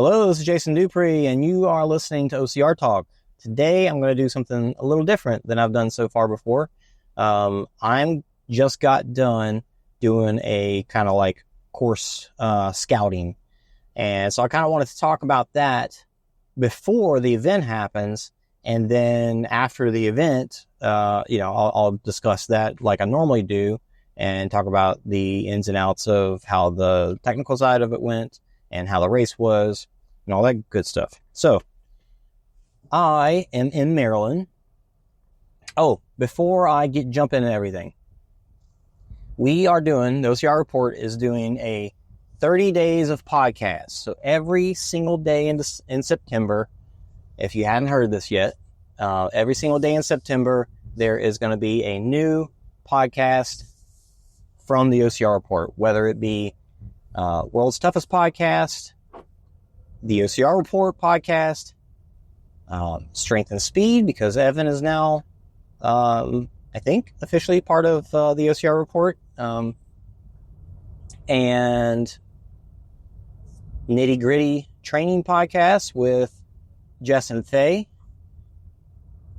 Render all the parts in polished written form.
Hello, this is Jason Dupree, and you are listening to OCR Talk. Today, I'm going to do something a little different than I've done so far before. I'm just got done doing a kind of like course scouting, and so I kind of wanted to talk about that before the event happens, and then after the event, I'll discuss that like I normally do, and talk about the ins and outs of how the technical side of it went, and how the race was, and all that good stuff. So, I am in Maryland. Oh, before I jump into everything, the OCR Report is doing a 30 days of podcasts. So every single day in September, if you hadn't heard this yet, every single day in September, there is going to be a new podcast from the OCR Report, whether it be World's Toughest Podcast, the OCR Report Podcast, Strength and Speed, because Evan is now, I think, officially part of the OCR Report, and Nitty Gritty Training Podcast with Jess and Faye,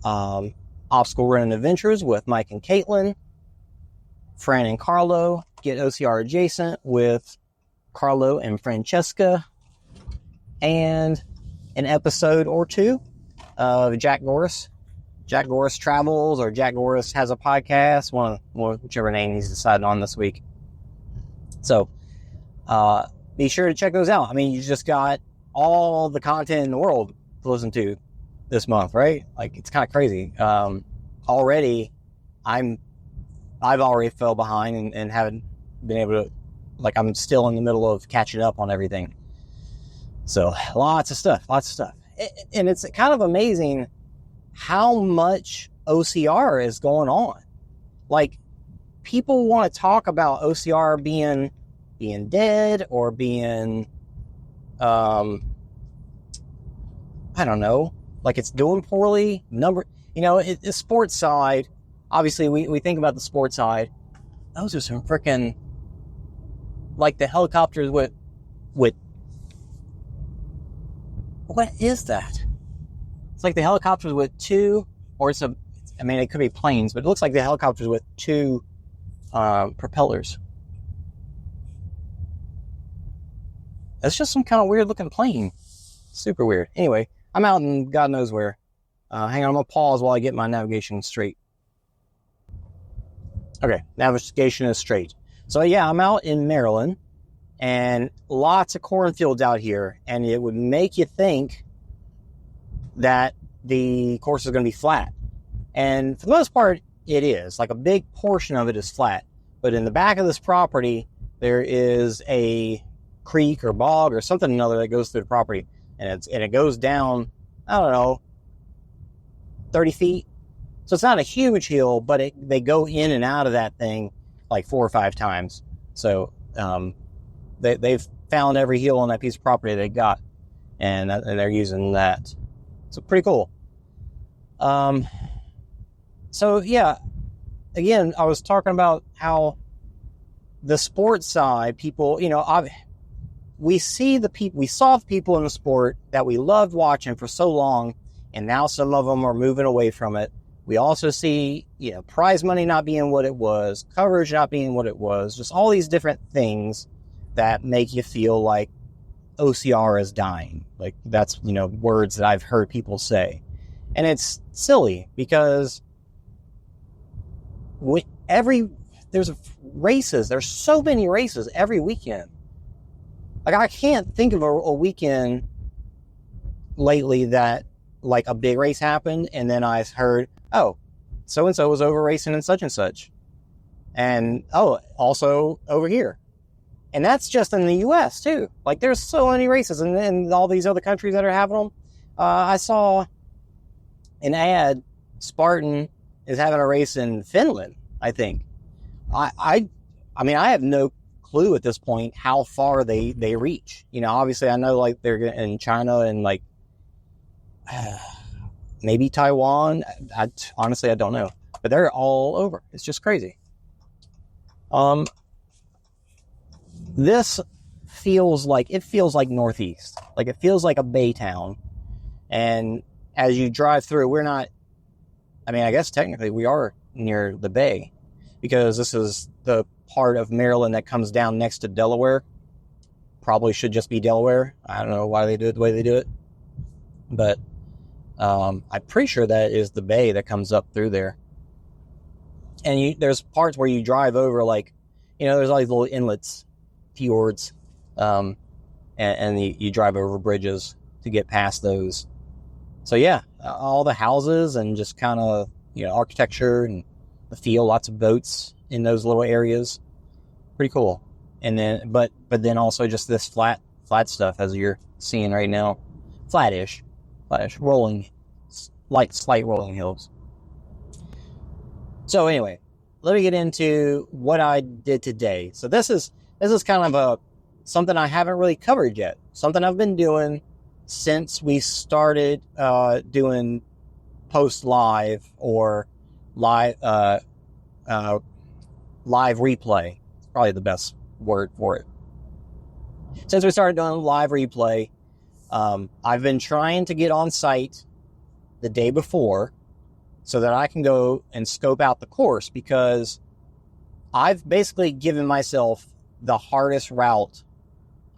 Obstacle Running Adventures with Mike and Caitlin, Fran and Carlo, Get OCR Adjacent with Carlo and Francesca, and an episode or two of Jack Goris. Jack Goris Travels, or Jack Goris Has a Podcast, whichever name he's decided on this week. So, be sure to check those out. I mean, you just got all the content in the world to listen to this month, right? Like, it's kind of crazy. Already, I've already fell behind and haven't been able to, like, I'm still in the middle of catching up on everything. So, lots of stuff. And it's kind of amazing how much OCR is going on. Like, people want to talk about OCR being dead or being, I don't know, like it's doing poorly. The sports side, obviously we think about the sports side. Those are some freaking, like the helicopters with, what is that? It's like the helicopters with two, or it could be planes, but it looks like the helicopters with two propellers. That's just some kind of weird looking plane. Super weird. Anyway, I'm out in God knows where. Hang on, I'm going to pause while I get my navigation straight. Okay, navigation is straight. So yeah, I'm out in Maryland, and lots of cornfields out here, and it would make you think that the course is going to be flat. And for the most part, it is. Like a big portion of it is flat. But in the back of this property, there is a creek or bog or something or another that goes through the property. And it goes down, I don't know, 30 feet. So it's not a huge hill, but they go in and out of that thing like 4 or 5 times. So they've found every hill on that piece of property they got, and they're using that. So pretty cool. So yeah, again, I was talking about how the sports side, people, we saw the people in the sport that we loved watching for so long, and now some of them are moving away from it. We also see, prize money not being what it was, coverage not being what it was, just all these different things that make you feel like OCR is dying. Like, that's, words that I've heard people say. And it's silly because there's so many races every weekend. Like, I can't think of a weekend lately that, like, a big race happened, and then I heard, oh, so-and-so was over racing in such and such. And, oh, also over here. And that's just in the U.S., too. Like, there's so many races in all these other countries that are having them. I saw an ad, Spartan is having a race in Finland, I think. I have no clue at this point how far they reach. Obviously, I know, like, they're in China and, like, maybe Taiwan. Honestly, I don't know. But they're all over. It's just crazy. This feels like northeast. Like it feels like a bay town. And as you drive through, we're not, I mean, I guess technically we are near the bay because this is the part of Maryland that comes down next to Delaware. Probably should just be Delaware. I don't know why they do it the way they do it. But I'm pretty sure that is the bay that comes up through there. And there's parts where you drive over, like, you know, there's all these little inlets, fjords, and you drive over bridges to get past those. So yeah, all the houses and just kind of, you know, architecture and the feel, lots of boats in those little areas. Pretty cool. And then, but then also just this flat stuff as you're seeing right now. Flattish, rolling, slight rolling hills. So anyway, let me get into what I did today. So this is kind of something I haven't really covered yet. Something I've been doing since we started doing post live or live replay. It's probably the best word for it. Since we started doing live replay, I've been trying to get on site the day before so that I can go and scope out the course, because I've basically given myself the hardest route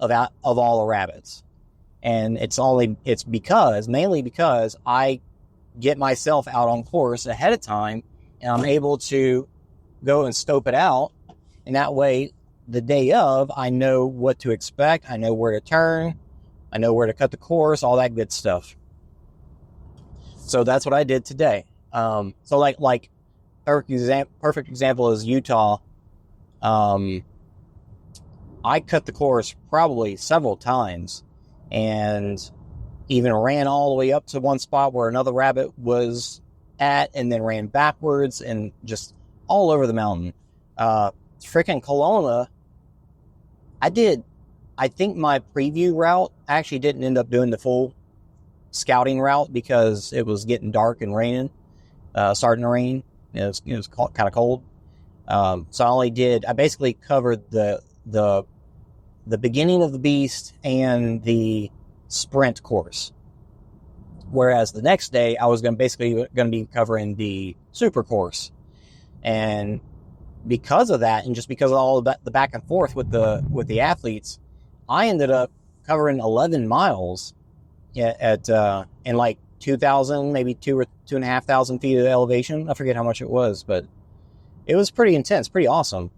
of all the rabbits. And it's mainly because I get myself out on course ahead of time, and I'm able to go and scope it out. And that way, the day of, I know what to expect. I know where to turn. I know where to cut the course, all that good stuff. So that's what I did today. So like perfect example is Utah. I cut the course probably several times, and even ran all the way up to one spot where another rabbit was at, and then ran backwards and just all over the mountain. Freaking Kelowna, I think my preview route actually didn't end up doing the full scouting route because it was getting dark and raining, starting to rain. It was kind of cold. So I basically covered the beginning of the beast and the sprint course. Whereas the next day I was going to be covering the super course. And because of that, and just because of all of the back and forth with the athletes, I ended up covering 11 miles in like 2,000, maybe 2,500 feet of elevation. I forget how much it was, but it was pretty intense, pretty awesome.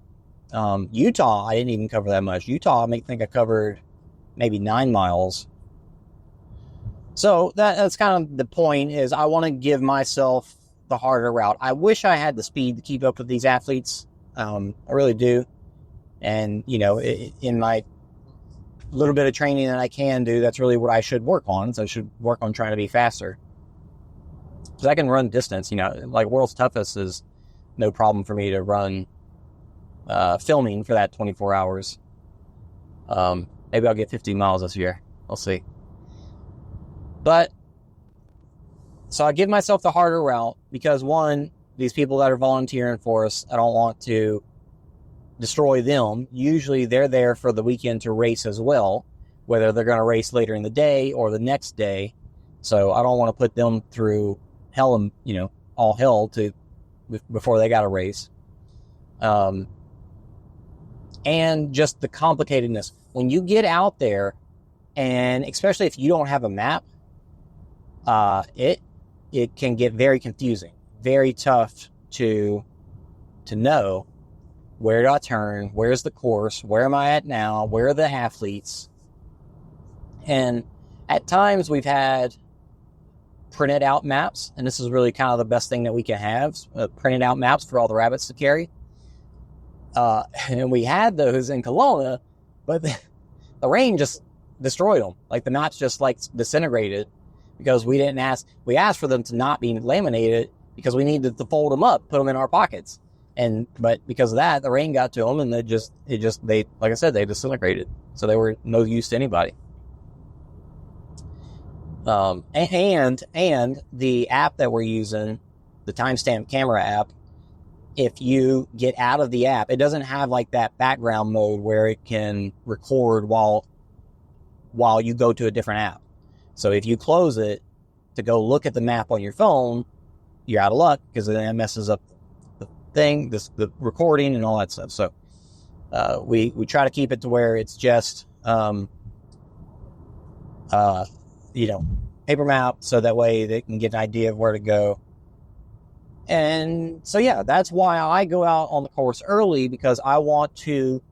Utah, I didn't even cover that much. Utah, I think I covered maybe 9 miles. So that's kind of the point, is I want to give myself the harder route. I wish I had the speed to keep up with these athletes. I really do. And, you know, in my little bit of training that I can do, that's really what I should work on. So I should work on trying to be faster. Because I can run distance, you know, like World's Toughest is no problem for me to run filming for that 24 hours. Maybe I'll get 50 miles this year. We'll see. But, so I give myself the harder route because, one, these people that are volunteering for us, I don't want to destroy them. Usually they're there for the weekend to race as well, whether they're going to race later in the day or the next day. So I don't want to put them through hell and, you know, all hell before they got to race. And just the complicatedness. When you get out there, and especially if you don't have a map, it can get very confusing, very tough to know where do I turn, where's the course, where am I at now, where are the athletes. And at times we've had printed out maps, and this is really kind of the best thing that we can have, printed out maps for all the rabbits to carry. And we had those in Kelowna, but the rain just destroyed them. Like the maps just like disintegrated because we asked for them to not be laminated because we needed to fold them up, put them in our pockets. But because of that, the rain got to them, and they, like I said, they disintegrated. So they were no use to anybody. And the app that we're using, the timestamp camera app, if you get out of the app, it doesn't have like that background mode where it can record while you go to a different app. So if you close it to go look at the map on your phone, you're out of luck, because then it messes up the thing, the recording and all that stuff. So we try to keep it to where it's just paper map, so that way they can get an idea of where to go. And so yeah, that's why I go out on the course early, because I want to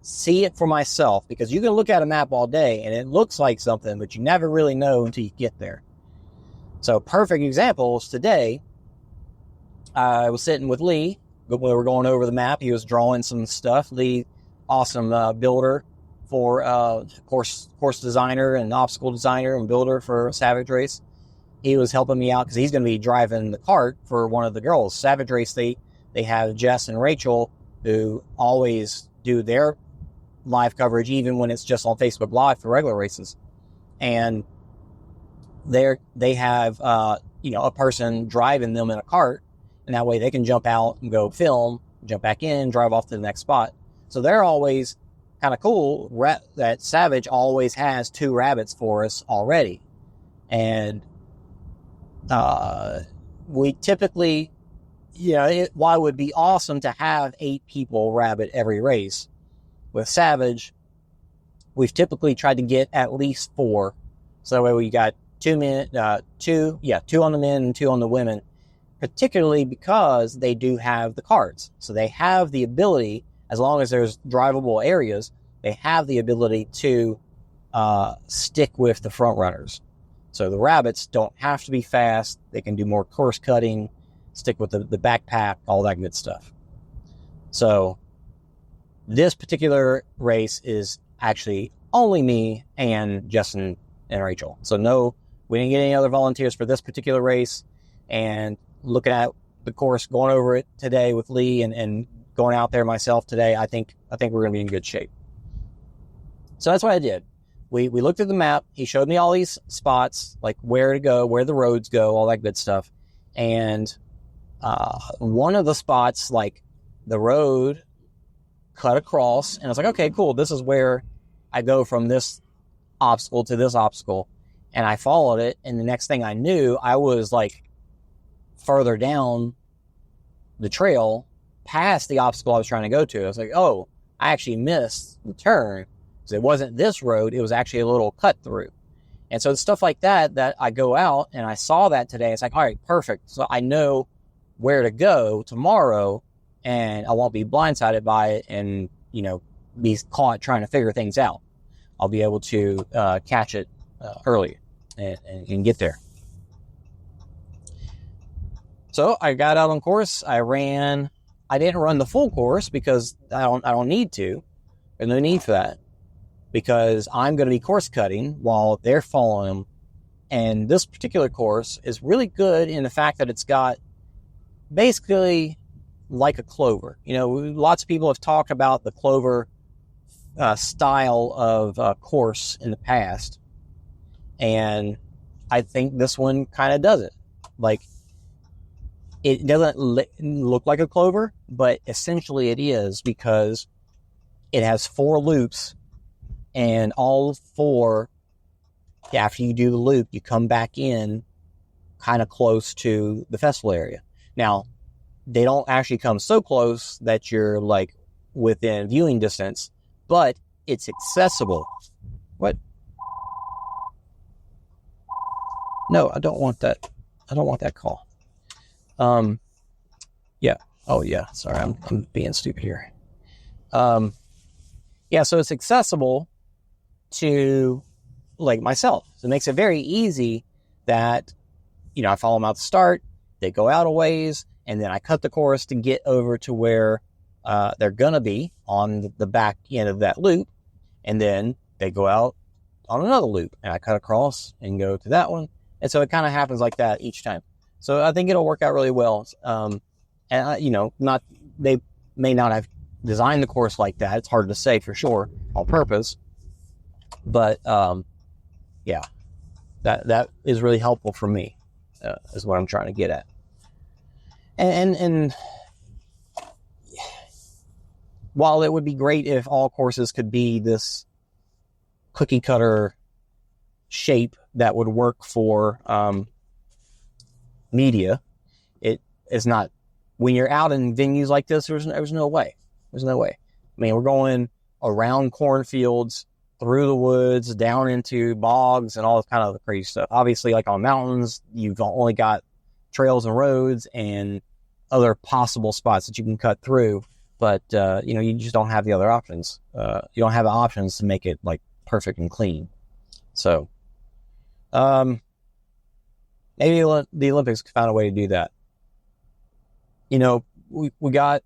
see it for myself. Because you can look at a map all day and it looks like something, but you never really know until you get there. So perfect examples today, I was sitting with Lee when we were going over the map. He was drawing some stuff. Lee, awesome builder for course designer and obstacle designer and builder for Savage Race. He was helping me out because he's going to be driving the cart for one of the girls. Savage Race, they have Jess and Rachel, who always do their live coverage, even when it's just on Facebook Live for regular races. And they have a person driving them in a cart, and that way they can jump out and go film, jump back in, drive off to the next spot. So they're always kind of cool that Savage always has 2 rabbits for us already. And we typically, while it would be awesome to have 8 people rabbit every race, with Savage, we've typically tried to get at least 4. So that way we got 2 men, 2 on the men and 2 on the women, particularly because they do have the carts. So they have the ability, as long as there's drivable areas, they have the ability to stick with the front runners. So the rabbits don't have to be fast. They can do more course cutting, stick with the backpack, all that good stuff. So this particular race is actually only me and Justin and Rachel. So no, we didn't get any other volunteers for this particular race. And looking at the course, going over it today with Lee and going out there myself today, I think we're going to be in good shape. So that's what I did. We looked at the map. He showed me all these spots, like where to go, where the roads go, all that good stuff. And one of the spots, like the road cut across, and I was like, okay, cool. This is where I go from this obstacle to this obstacle. And I followed it, and the next thing I knew, I was like further down the trail past the obstacle I was trying to go to. I was like, oh, I actually missed the turn. It wasn't this road, it was actually a little cut through. And so stuff like that I go out and I saw that today. It's like, all right, perfect. So I know where to go tomorrow, and I won't be blindsided by it and, be caught trying to figure things out. I'll be able to catch it early and get there. So I got out on course. I didn't run the full course because I don't need to. There's no need for that, because I'm going to be course cutting while they're following them. And this particular course is really good in the fact that it's got basically like a clover. Lots of people have talked about the clover style of course in the past. And I think this one kind of does it. Like, it doesn't look like a clover, but essentially it is, because it has 4 loops. And all 4, after you do the loop, you come back in kind of close to the festival area. Now, they don't actually come so close that you're like within viewing distance, but it's accessible. What? No, I don't want that. I don't want that call. Yeah. Oh, yeah. Sorry, I'm being stupid here. Yeah, so it's accessible to like myself. So it makes it very easy that, I follow them out the start, they go out a ways, and then I cut the course to get over to where they're going to be on the back end of that loop. And then they go out on another loop, and I cut across and go to that one. And so it kind of happens like that each time. So I think it'll work out really well. They may not have designed the course like that. It's hard to say for sure on purpose. But, yeah, that is really helpful for me, is what I'm trying to get at. And while it would be great if all courses could be this cookie cutter shape that would work for media, it is not. When you're out in venues like this, there's no way. There's no way. I mean, we're going around cornfields, through the woods, down into bogs, and all this kind of crazy stuff. Obviously, like on mountains, you've only got trails and roads and other possible spots that you can cut through, but you just don't have the other options. You don't have the options to make it like perfect and clean. So maybe the Olympics could find a way to do that. We got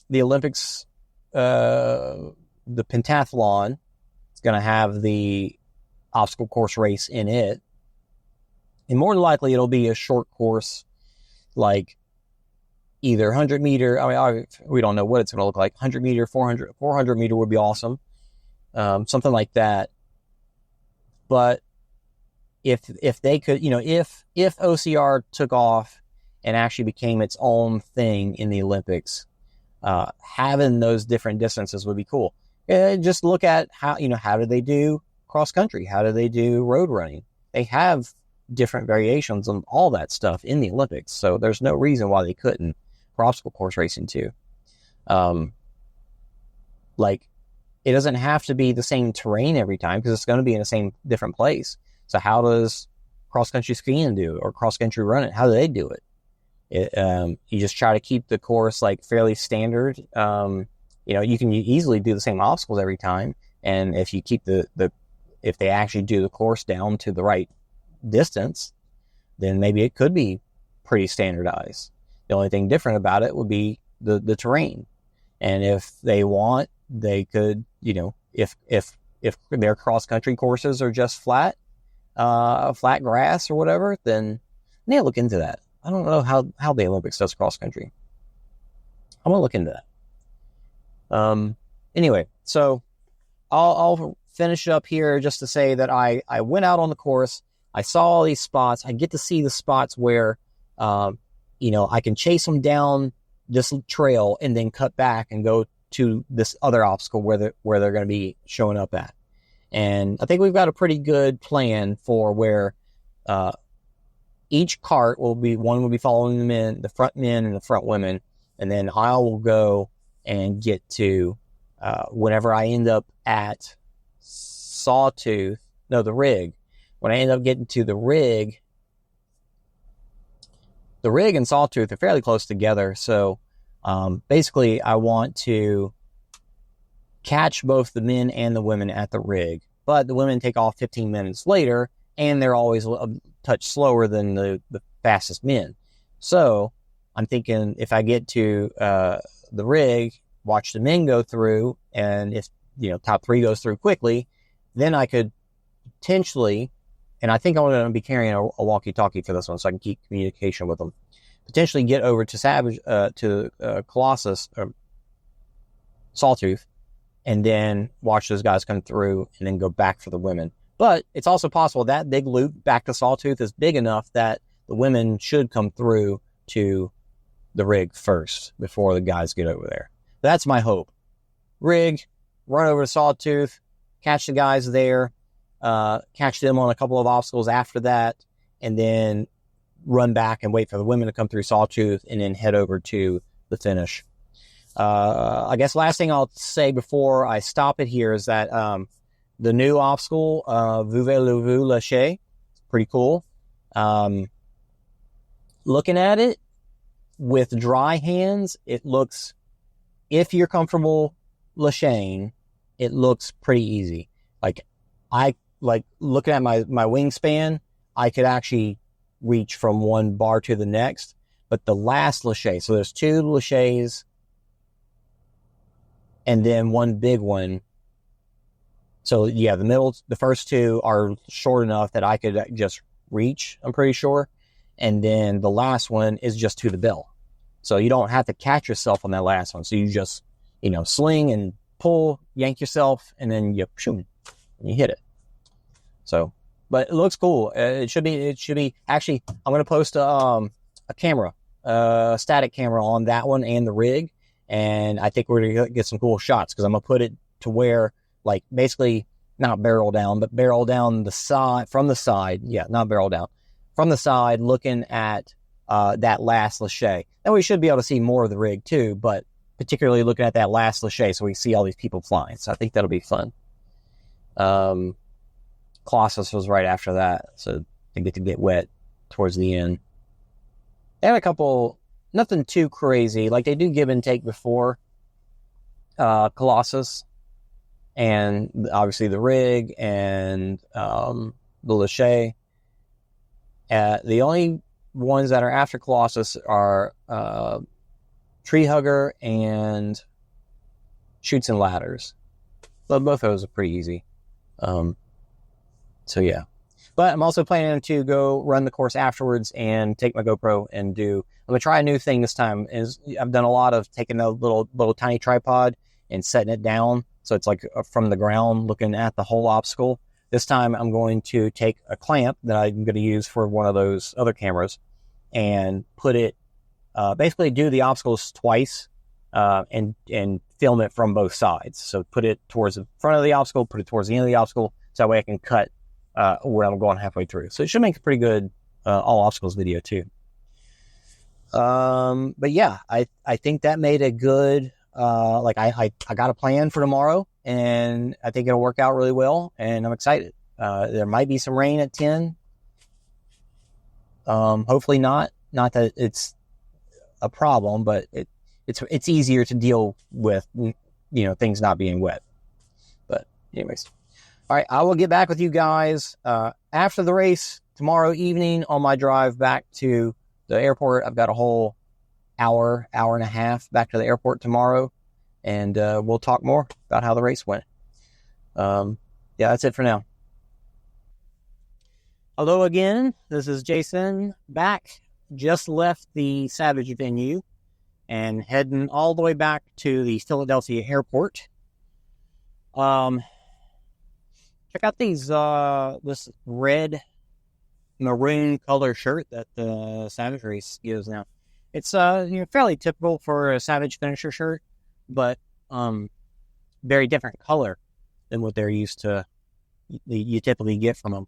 the Olympics, the pentathlon. It's going to have the obstacle course race in it, and more than likely it'll be a short course, like either 100 meter. I mean, we don't know what it's going to look like. 100 meter, 400 meter would be awesome. Something like that. But if they could, if OCR took off and actually became its own thing in the Olympics, having those different distances would be cool. Just look at how do they do cross country? How do they do road running? They have different variations on all that stuff in the Olympics. So there's no reason why they couldn't for obstacle course racing too. Like, it doesn't have to be the same terrain every time because it's going to be in the same different place. So how does cross country skiing do, or cross country running? How do they do it? You just try to keep the course like fairly standard. You can easily do the same obstacles every time. And if you keep if they actually do the course down to the right distance, then maybe it could be pretty standardized. The only thing different about it would be the terrain. And if they want, they could, if their cross country courses are just flat grass or whatever, then they look into that. I don't know how the Olympics does cross country. I'm gonna look into that. Anyway, so I'll finish up here just to say that I went out on the course. I saw all these spots. I get to see the spots where, I can chase them down this trail and then cut back and go to this other obstacle where they're going to be showing up at. And I think we've got a pretty good plan for where each cart will be following the men, the front men and the front women. And then I will go and get to, whenever I end up at the rig. When I end up getting to the rig and Sawtooth are fairly close together. So basically I want to catch both the men and the women at the rig, but the women take off 15 minutes later, and they're always a touch slower than the fastest men. So I'm thinking, if I get to the rig, watch the men go through, and if top three goes through quickly, then I could potentially, and I think I'm going to be carrying a walkie-talkie for this one so I can keep communication with them, potentially get over to Colossus or Sawtooth, and then watch those guys come through and then go back for the women. But it's also possible that big loop back to Sawtooth is big enough that the women should come through to the rig first before the guys get over there. That's my hope. Rig, run over to Sawtooth, catch the guys there, catch them on a couple of obstacles after that, and then run back and wait for the women to come through Sawtooth and then head over to the finish. I guess last thing I'll say before I stop it here is that the new obstacle, Voulez-vous lâcher, pretty cool. Looking at it with dry hands, it looks, if you're comfortable lâching, it looks pretty easy. Looking at my wingspan, I could actually reach from one bar to the next. But the last lâcher, so there's two lâchers and then one big one. So yeah, the first two are short enough that I could just reach, I'm pretty sure. And then the last one is just to the bell. So you don't have to catch yourself on that last one. So you just, sling and pull, yank yourself, and then you hit it. So, but it looks cool. It should be actually, I'm going to post a camera, a static camera on that one and the rig. And I think we're going to get some cool shots because I'm going to put it to where, like, basically not barrel down, but barrel down the side, from the side. Yeah, not barrel down. From the side, looking at that last lache. Then we should be able to see more of the rig too, but particularly looking at that last lache so we see all these people flying. So I think that'll be fun. Colossus was right after that, so they get to get wet towards the end. They had a couple, nothing too crazy. Like, they do give and take before Colossus, and obviously the rig and the lache. The only ones that are after Colossus are Tree Hugger and Chutes and Ladders. So both of those are pretty easy. So yeah. But I'm also planning to go run the course afterwards and take my GoPro and I'm going to try a new thing this time. I've done a lot of taking a little tiny tripod and setting it down so it's like from the ground looking at the whole obstacle. This time I'm going to take a clamp that I'm going to use for one of those other cameras and put it, basically do the obstacles twice and film it from both sides. So put it towards the front of the obstacle, put it towards the end of the obstacle, so that way I can cut where I'm going halfway through. So it should make a pretty good all obstacles video too. But yeah, I think that made a good, I got a plan for tomorrow, and I think it'll work out really well, and I'm excited. There might be some rain at 10. Hopefully not that it's a problem, but it's easier to deal with, things not being wet. But anyways, all right, I will get back with you guys after the race tomorrow evening on my drive back to the airport. I've got a whole hour and a half back to the airport tomorrow, and we'll talk more about how the race went. Yeah, that's it for now. Hello again, this is Jason, back. Just left the Savage venue and heading all the way back to the Philadelphia airport. Check out this red maroon color shirt that the Savage race gives now. It's fairly typical for a Savage finisher shirt, but very different color than what they're used to. You typically get from them,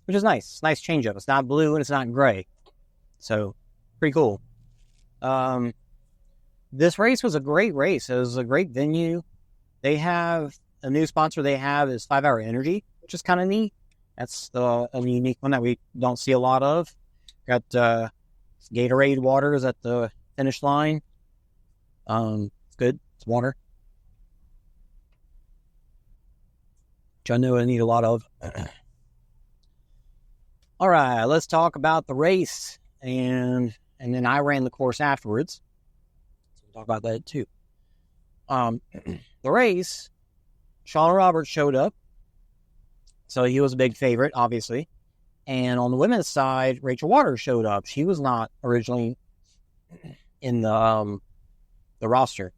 which is nice. It's a nice change up. It's not blue and it's not gray, so pretty cool. This race was a great race. It was a great venue. They have a new sponsor. They have is 5 Hour Energy, which is kind of neat. That's a unique one that we don't see a lot of. Got Gatorade waters at the finish line. It's good. It's water, which I know I need a lot of. All right, let's talk about the race, and then I ran the course afterwards. So we'll talk about that too. The race, Sean Roberts showed up, so he was a big favorite, obviously. And on the women's side, Rachel Waters showed up. She was not originally in the roster,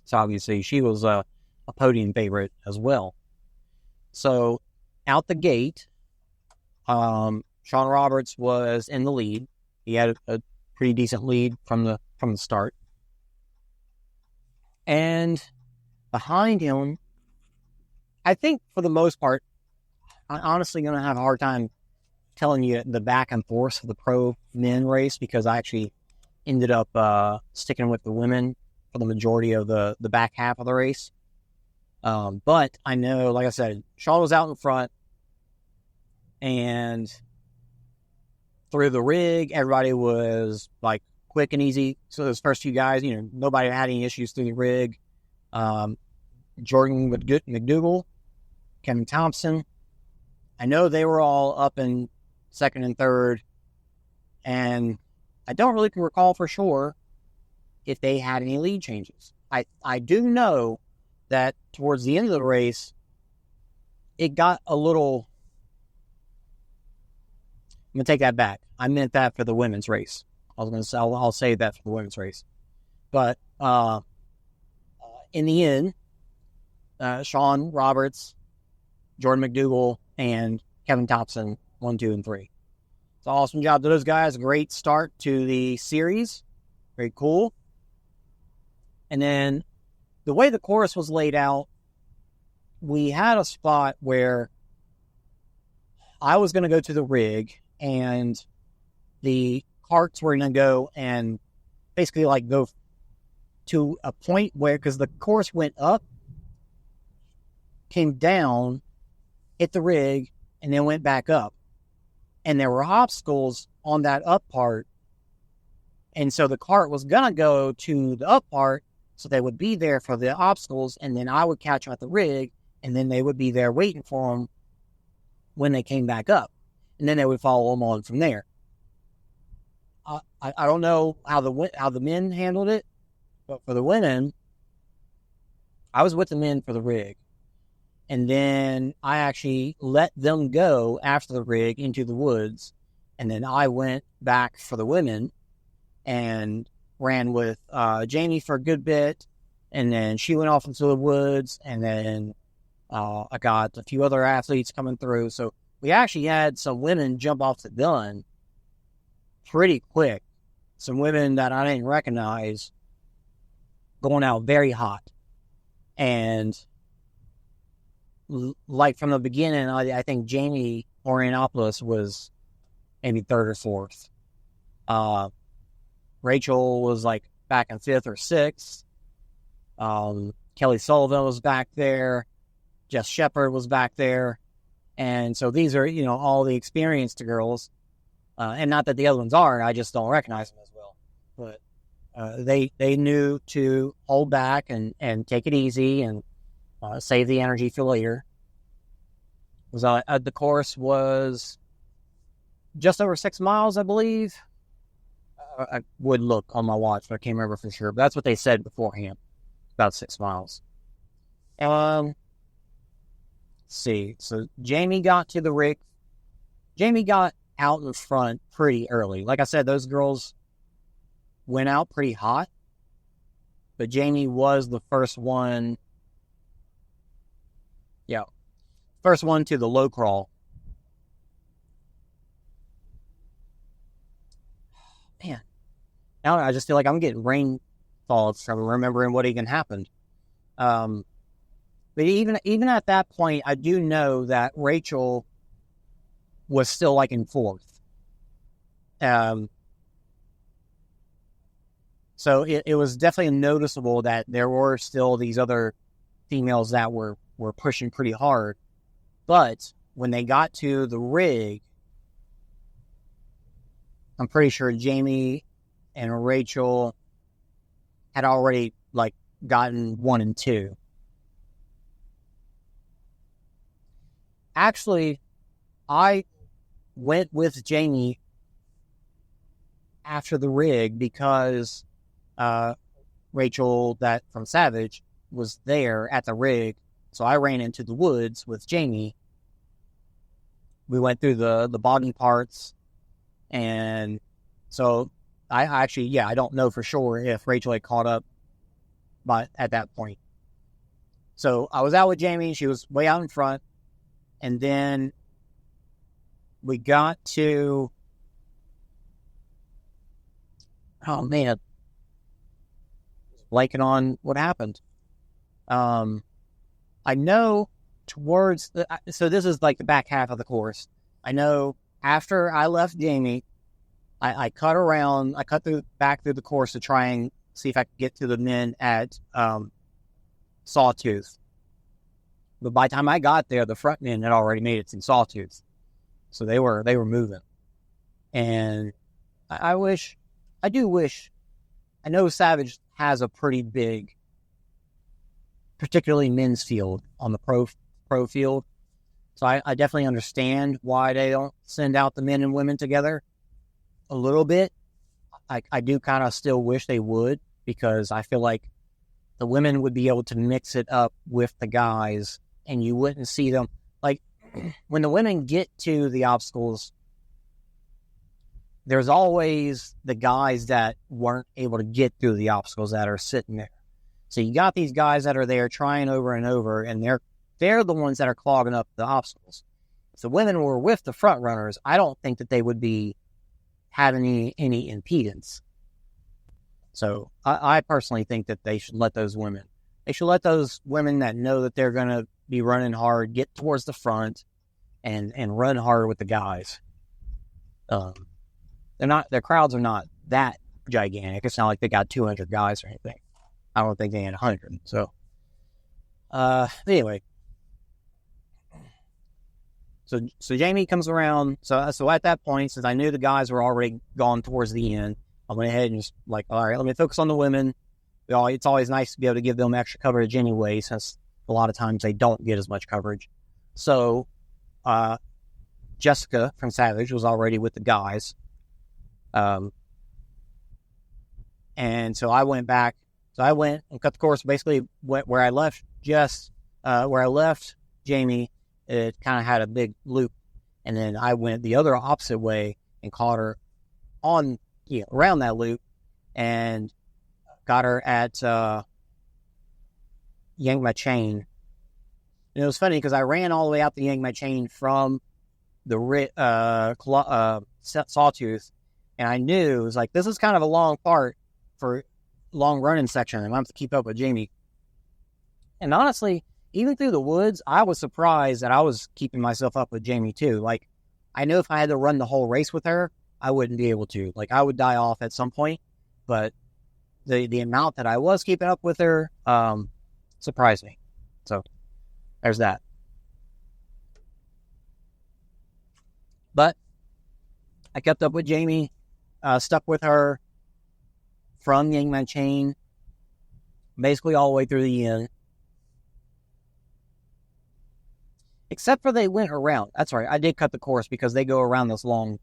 so obviously she was a podium favorite as well. So out the gate, Sean Roberts was in the lead. He had a pretty decent lead from the start. And behind him, I think for the most part, I'm honestly going to have a hard time telling you the back and forth of the pro men race, because I actually ended up sticking with the women for the majority of the back half of the race. But I know, like I said, Sean was out in front, and through the rig, everybody was like quick and easy. So those first few guys, nobody had any issues through the rig. Jordan McDougal, Kevin Thompson, I know they were all up in second and third, and I don't really recall for sure if they had any lead changes. I do know that towards the end of the race, it got a little... I'm going to take that back. I meant that for the women's race. I'll say that for the women's race. But in the end, Sean Roberts, Jordan McDougal, and Kevin Thompson, 1, 2, and 3. It's an awesome job to those guys. Great start to the series. Very cool. And then the way the course was laid out, we had a spot where I was going to go to the rig and the carts were going to go and basically like go to a point where, because the course went up, came down, hit the rig, and then went back up. And there were obstacles on that up part. And so the cart was going to go to the up part, so they would be there for the obstacles, and then I would catch them at the rig, and then they would be there waiting for them when they came back up. And then they would follow them on from there. I don't know how the men handled it, but for the women, I was with the men for the rig. And then I actually let them go after the rig into the woods. And then I went back for the women and ran with Jamie for a good bit. And then she went off into the woods. And then I got a few other athletes coming through. So we actually had some women jump off the gun pretty quick. Some women that I didn't recognize going out very hot. And like from the beginning, I think Jamie Orianopoulos was maybe third or fourth. Rachel was like back in fifth or sixth. Kelly Sullivan was back there. Jess Shepard was back there. And so these are, all the experienced girls. And not that the other ones aren't, I just don't recognize them as well. But they knew to hold back and take it easy and save the energy for later. The course was just over 6 miles, I believe. I would look on my watch, but I can't remember for sure. But that's what they said beforehand. About 6 miles. Let's see. So Jamie got to the rig. Jamie got out in front pretty early. Like I said, those girls went out pretty hot. But Jamie was the first one. Yeah. First one to the low crawl. Man. Now I just feel like I'm getting rain thoughts from remembering what even happened. But even at that point, I do know that Rachel was still like in fourth. So it was definitely noticeable that there were still these other females that were pushing pretty hard. But when they got to the rig, I'm pretty sure Jamie and Rachel had already gotten 1 and 2. Actually, I went with Jamie after the rig because Rachel, that from Savage, was there at the rig. So I ran into the woods with Jamie. We went through the boggy parts. And so I actually, I don't know for sure if Rachel had caught up at that point. So I was out with Jamie. She was way out in front. And then we got to, oh man, blanking on what happened. I know towards so this is like the back half of the course. I know after I left Jamie, I cut back through the course to try and see if I could get to the men at Sawtooth. But by the time I got there, the front men had already made it to Sawtooth. So they were moving. And I know Savage has a pretty big, particularly men's field on the pro field. So I definitely understand why they don't send out the men and women together a little bit. I do kind of still wish they would, because I feel like the women would be able to mix it up with the guys, and you wouldn't see them. Like, when the women get to the obstacles, there's always the guys that weren't able to get through the obstacles that are sitting there. So you got these guys that are there trying over and over, and they're the ones that are clogging up the obstacles. If the women were with the front runners, I don't think that they would be having any impedance. So I personally think that they should let those women that know that they're going to be running hard get towards the front and run hard with the guys. Their crowds are not that gigantic. It's not like they got 200 guys or anything. I don't think they had 100. So, anyway. So Jamie comes around. So at that point, since I knew the guys were already gone towards the end, I went ahead and just like, all right, let me focus on the women. It's always nice to be able to give them extra coverage anyway, since a lot of times they don't get as much coverage. So, Jessica from Savage was already with the guys. And so I went back. So I went and cut the course. Basically, where I left Jamie, it kind of had a big loop, and then I went the other opposite way and caught her on around that loop, and got her at Yank My Chain. And it was funny because I ran all the way out the Yank My Chain from the Sawtooth, and I knew it was like, this is kind of a long part for long running section, and I'm going to have to keep up with Jamie. And honestly, even through the woods, I was surprised that I was keeping myself up with Jamie too. Like, I knew if I had to run the whole race with her, I wouldn't be able to. Like, I would die off at some point, but the amount that I was keeping up with her surprised me. So there's that. But I kept up with Jamie, stuck with her from Yank My Chain, basically all the way through the end. Except for they went around. That's right, I did cut the course because they go around this long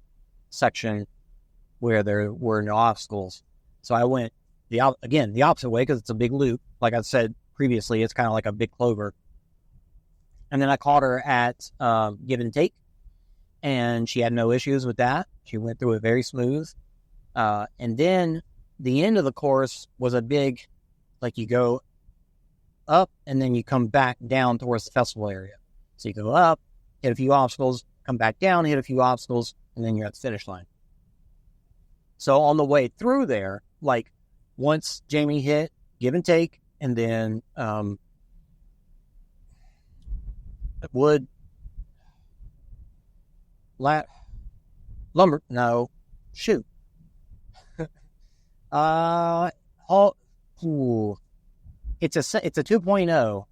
section where there were no obstacles. So I went the opposite way because it's a big loop. Like I said previously, it's kind of like a big clover. And then I caught her at Give and Take, and she had no issues with that. She went through it very smooth. And then the end of the course was a big, like, you go up and then you come back down towards the festival area. So you go up, hit a few obstacles, come back down, hit a few obstacles, and then you're at the finish line. So on the way through there, like, once Jamie hit Give and Take, and then it's a 2.0.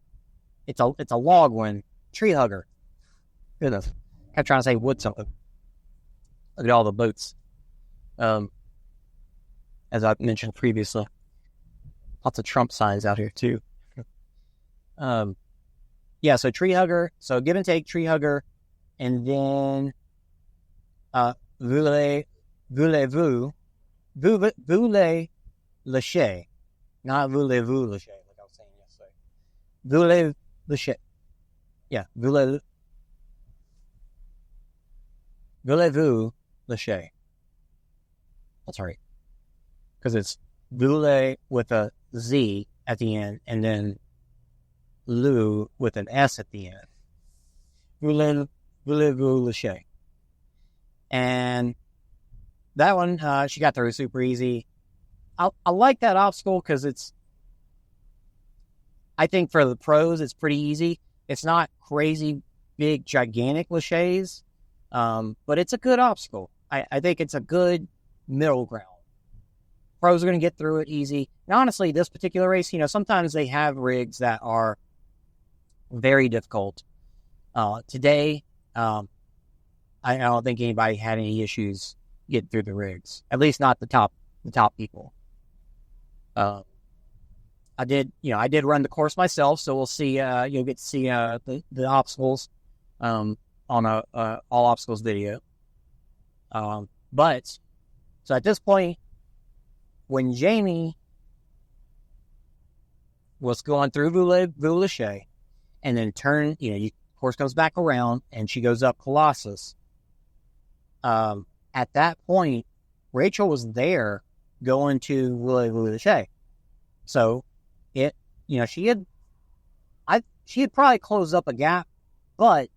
It's a log one. Tree Hugger. Goodness. Kept trying to say wood something. Look at all the boats. As I mentioned previously. Lots of Trump signs out here too. Yeah, so Tree Hugger. So Give and Take, Tree Hugger, and then Voulez-vous Lâcher. Not Voulez-vous Lâcher, like I was saying yesterday. Voulez Lâcher. Yeah, Voulez-vous Lâcher. That's right. Because it's Voulez with a Z at the end, and then Lou with an S at the end. Voulez-vous Lâcher. And that one, she got through super easy. I like that obstacle because I think for the pros, it's pretty easy. It's not crazy, big, gigantic laches, but it's a good obstacle. I think it's a good middle ground. Pros are going to get through it easy. And honestly, this particular race, sometimes they have rigs that are very difficult. Today, I don't think anybody had any issues getting through the rigs. At least not the top people. I did run the course myself, so we'll see. You'll get to see the obstacles on a all obstacles video. But so at this point, when Jamie was going through Voulez, and then course comes back around, and she goes up Colossus. At that point, Rachel was there going to Voulez. So she had probably closed up a gap, but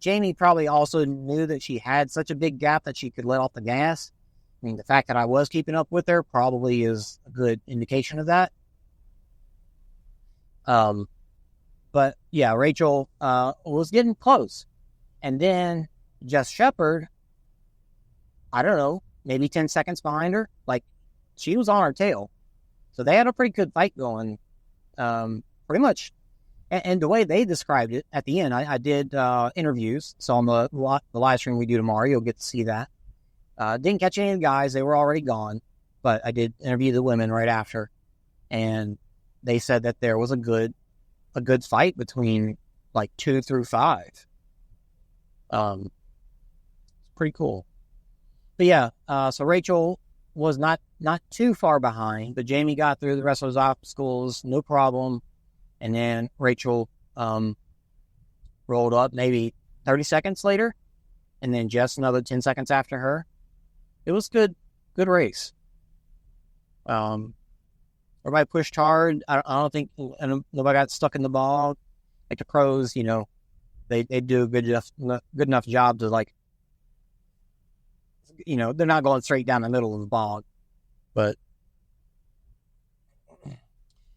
Jamie probably also knew that she had such a big gap that she could let off the gas. I mean, the fact that I was keeping up with her probably is a good indication of that. But yeah, Rachel was getting close. And then Jess Shepard, I don't know, maybe 10 seconds behind her. Like, she was on her tail. So they had a pretty good fight going, pretty much. And the way they described it at the end, I did interviews. So on the live stream we do tomorrow, you'll get to see that. Didn't catch any of the guys. They were already gone. But I did interview the women right after. And they said that there was a good fight between like 2 through 5. It's pretty cool. But yeah, so Rachel was not too far behind, but Jamie got through the rest of those obstacles, no problem. And then Rachel rolled up maybe 30 seconds later, and then Jess another 10 seconds after her. It was good race. Everybody pushed hard. I don't think nobody got stuck in the bog. Like the pros, you know, they do a good enough job to, like, you know, they're not going straight down the middle of the bog. But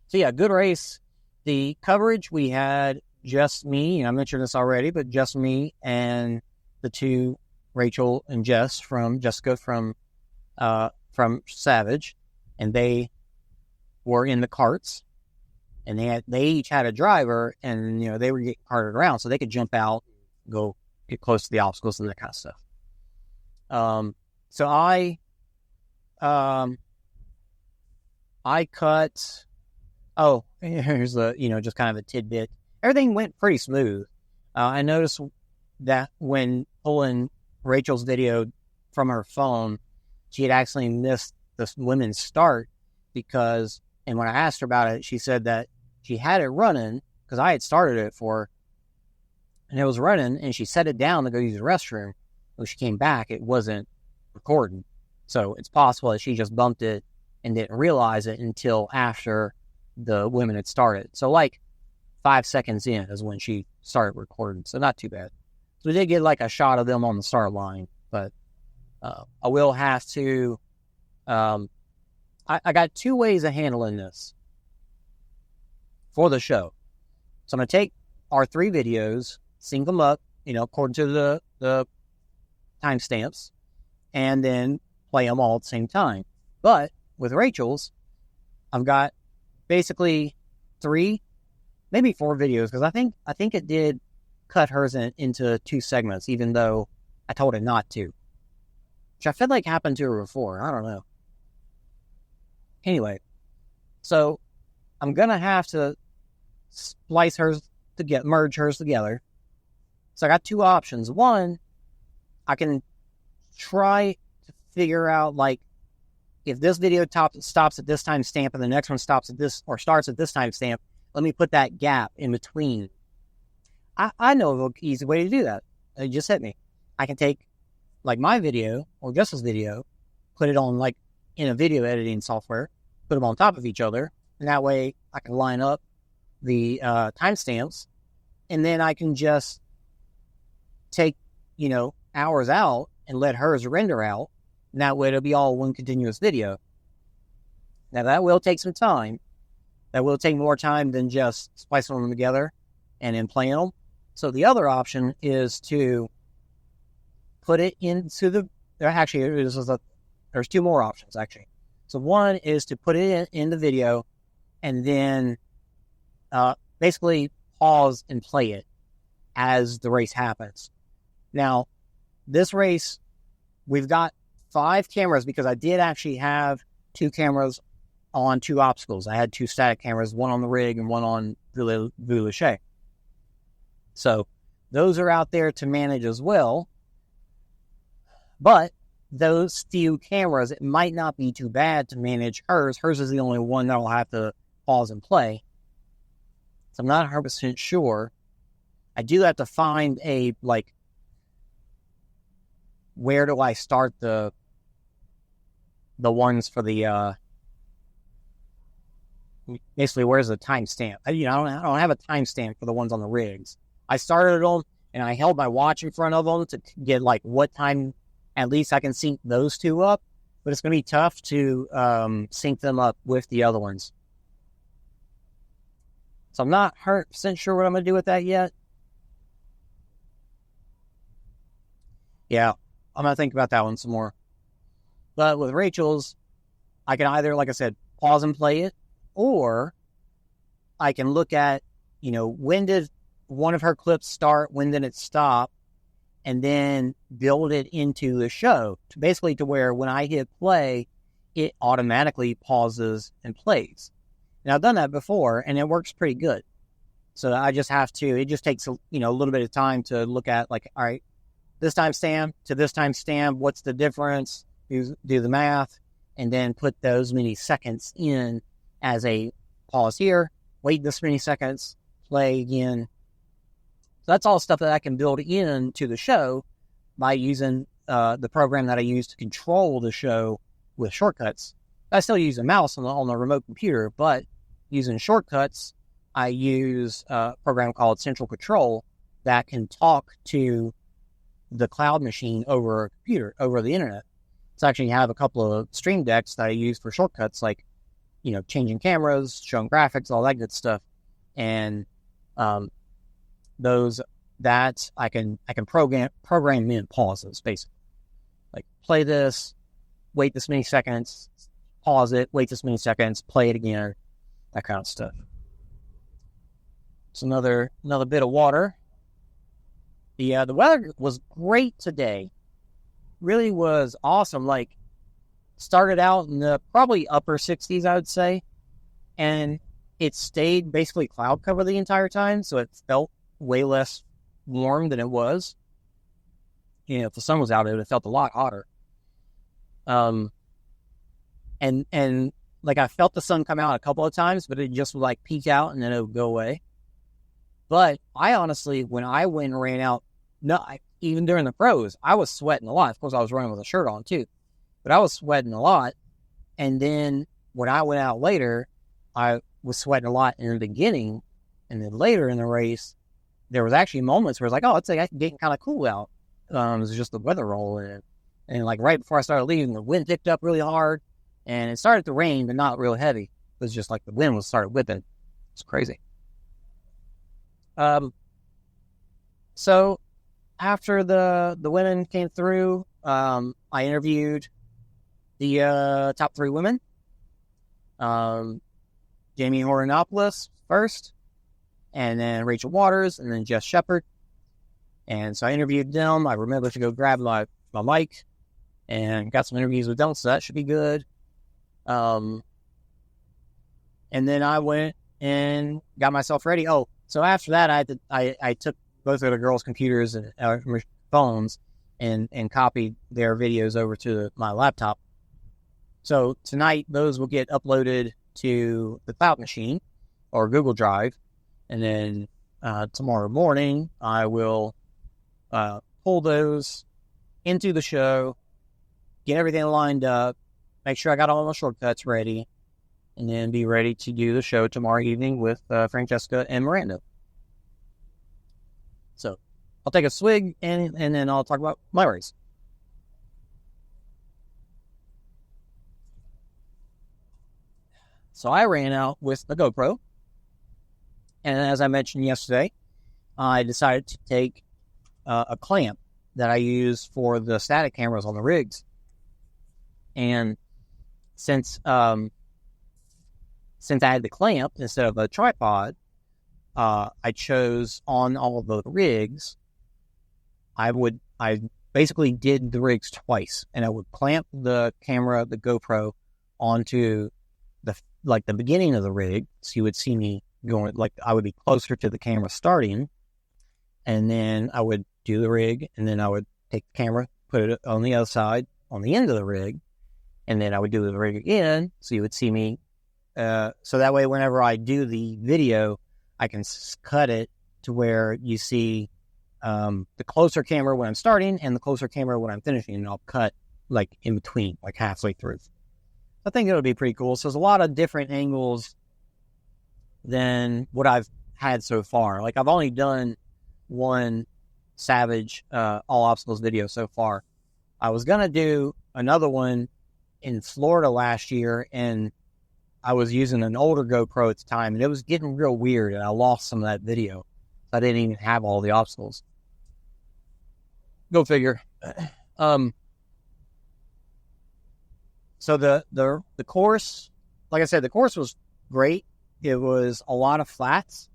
so yeah, good race. The coverage, we had just me, and I mentioned this already, but just me and the two, Rachel and Jessica from Savage, and they were in the carts, and they each had a driver, and you know, they were getting carted around so they could jump out, go get close to the obstacles and that kind of stuff. So I cut. Oh, here's just kind of a tidbit. Everything went pretty smooth. I noticed that when pulling Rachel's video from her phone, she had actually missed the women's start because, and when I asked her about it, she said that she had it running because I had started it for her, and it was running, and she set it down to go use the restroom. When she came back, it wasn't recording. So it's possible that she just bumped it and didn't realize it until after the women had started. So like 5 seconds in is when she started recording. So not too bad. So we did get like a shot of them on the start line, but I will have to, I got 2 ways of handling this for the show. So I'm going to take our 3 videos, sync them up, according to the timestamps, and then play them all at the same time. But with Rachel's, I've got basically 3, maybe 4 videos, because I think it did cut hers into 2 segments, even though I told it not to, which I feel like happened to her before. I don't know. Anyway, so I'm gonna have to splice hers to merge hers together. So I got 2 options. One, I can try to figure out, like, if this video stops at this timestamp and the next one stops at this, or starts at this timestamp, let me put that gap in between. I know an easy way to do that. It just hit me. I can take, like, my video or Jess's video, put it on, like, in a video editing software, put them on top of each other, and that way I can line up the timestamps, and then I can just take, hours out and let hers render out, and that way it'll be all one continuous video. Now that will take some time. That will take more time than just splicing them together and then playing them. So the other option is to put it into there's 2 more options, actually. So one is to put it in the video and then basically pause and play it as the race happens. Now, this race, we've got 5 cameras because I did actually have 2 cameras on 2 obstacles. I had 2 static cameras, one on the rig and one on Voulichet. So those are out there to manage as well. But those few cameras, it might not be too bad to manage hers. Hers is the only one that will have to pause and play. So I'm not 100% sure. I do have to find where do I start the ones for the, basically where's the timestamp? I don't have a timestamp for the ones on the rigs. I started them and I held my watch in front of them to get what time at least I can sync those 2 up. but it's going to be tough to sync them up with the other ones. So I'm not 100% sure what I'm going to do with that yet. Yeah, I'm going to think about that one some more. But with Rachel's, I can either, like I said, pause and play it, or I can look at, when did one of her clips start, when did it stop, and then build it into the show, basically to where when I hit play, it automatically pauses and plays. And I've done that before, and it works pretty good. So I just have to, it just takes, a little bit of time to look at, like, all right, this timestamp to this timestamp, what's the difference? Do the math, and then put those many seconds in as a pause here, wait this many seconds, play again. So that's all stuff that I can build into the show by using the program that I use to control the show with shortcuts. I still use a mouse on the remote computer, but using shortcuts, I use a program called Central Control that can talk to the cloud machine over a computer, over the internet. So I actually have a couple of stream decks that I use for shortcuts, like, changing cameras, showing graphics, all that good stuff. And those that I can program in pauses, basically. Like, play this, wait this many seconds, pause it, wait this many seconds, play it again, that kind of stuff. So another bit of water. The weather was great today. Really was awesome. Like, started out in the probably upper 60s, I would say, and it stayed basically cloud cover the entire time, so it felt way less warm than it was. If the sun was out, it would have felt a lot hotter. And like, I felt the sun come out a couple of times, but it just would like peek out and then it would go away. But I honestly, when I went and ran out, even during the pros, I was sweating a lot. Of course, I was running with a shirt on too, but I was sweating a lot. And then when I went out later, I was sweating a lot in the beginning, and then later in the race, there was actually moments where it's like, oh, it's like getting kind of cool out. It was just the weather rolling in. And like right before I started leaving, the wind picked up really hard, and it started to rain, but not real heavy. It was just like the wind started whipping. It's crazy. So after the women came through, I interviewed the top 3 women. Jamie Horonopoulos first, and then Rachel Waters, and then Jess Shepard. And so I interviewed them. I remember to go grab my mic and got some interviews with them, so that should be good. And then I went and got myself ready. Oh, so after that, I took both of the girls' computers and phones and copied their videos over to my laptop. So tonight, those will get uploaded to the cloud machine or Google Drive. And then tomorrow morning, I will pull those into the show, get everything lined up, make sure I got all my shortcuts ready, and then be ready to do the show tomorrow evening with Francesca and Miranda. So I'll take a swig and then I'll talk about my race. So I ran out with the GoPro, and as I mentioned yesterday, I decided to take a clamp that I use for the static cameras on the rigs. And since I had the clamp instead of a tripod, I chose on all of the rigs, I basically did the rigs twice, and I would clamp the camera, the GoPro, onto the beginning of the rig, so you would see me going, like I would be closer to the camera starting, and then I would do the rig, and then I would take the camera, put it on the other side, on the end of the rig, and then I would do the rig again, so you would see me, so that way whenever I do the video, I can cut it to where you see the closer camera when I'm starting and the closer camera when I'm finishing, and I'll cut like in between, like halfway through. I think it'll be pretty cool. So there's a lot of different angles than what I've had so far. Like I've only done one Savage all obstacles video so far. I was gonna do another one in Florida last year, and I was using an older GoPro at the time, and it was getting real weird, and I lost some of that video. So I didn't even have all the obstacles. Go figure. So the course, like I said, the course was great. It was a lot of flats,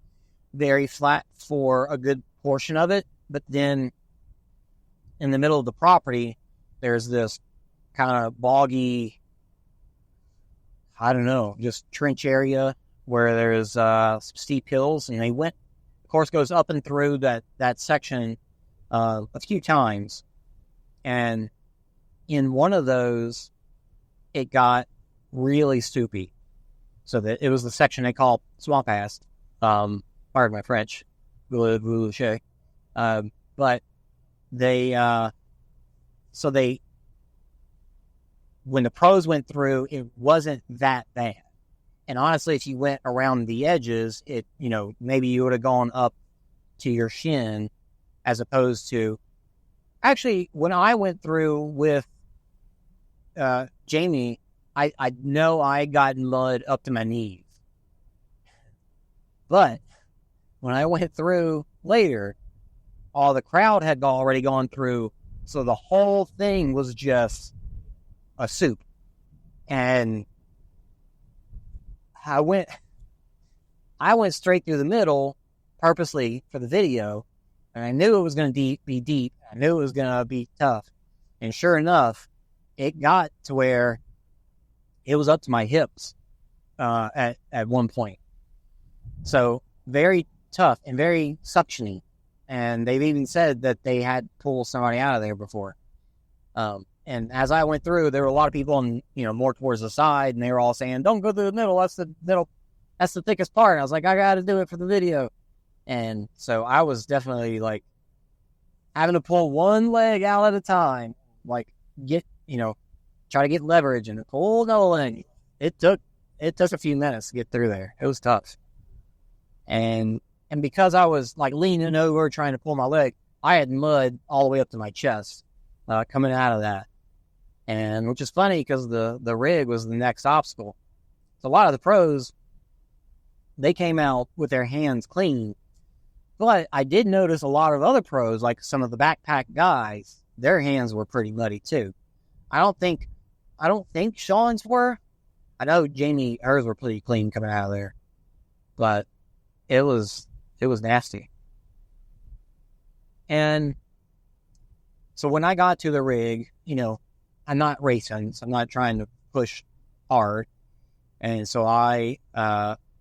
very flat for a good portion of it. But then in the middle of the property, there's this kind of boggy, I don't know, just trench area where there's some steep hills. And the course goes up and through that section a few times. And in one of those, it got really stoopy. So that it was the section they call Swamp Ass. Pardon my French. But when the pros went through, it wasn't that bad. And honestly, if you went around the edges, maybe you would have gone up to your shin, as opposed to, actually, when I went through with Jamie, I know I got mud up to my knees. But when I went through later, all the crowd had already gone through, so the whole thing was just a soup. And I went straight through the middle purposely for the video, and I knew it was going to be deep. I knew it was going to be tough. And sure enough, it got to where it was up to my hips at one point. So very tough and very suctiony. And they've even said that they had pulled somebody out of there before. And as I went through, there were a lot of people on, more towards the side, and they were all saying, "Don't go through the middle. That's the middle. That's the thickest part." And I was like, I got to do it for the video. And so I was definitely like having to pull one leg out at a time, like try to get leverage and pull another leg. It took a few minutes to get through there. It was tough. And because I was like leaning over trying to pull my leg, I had mud all the way up to my chest coming out of that. And which is funny because the rig was the next obstacle. So a lot of the pros, they came out with their hands clean. But I did notice a lot of other pros, like some of the backpack guys, their hands were pretty muddy too. I don't think Sean's were. I know Jamie, hers were pretty clean coming out of there. But it was nasty. And so when I got to the rig, I'm not racing, so I'm not trying to push hard. And so I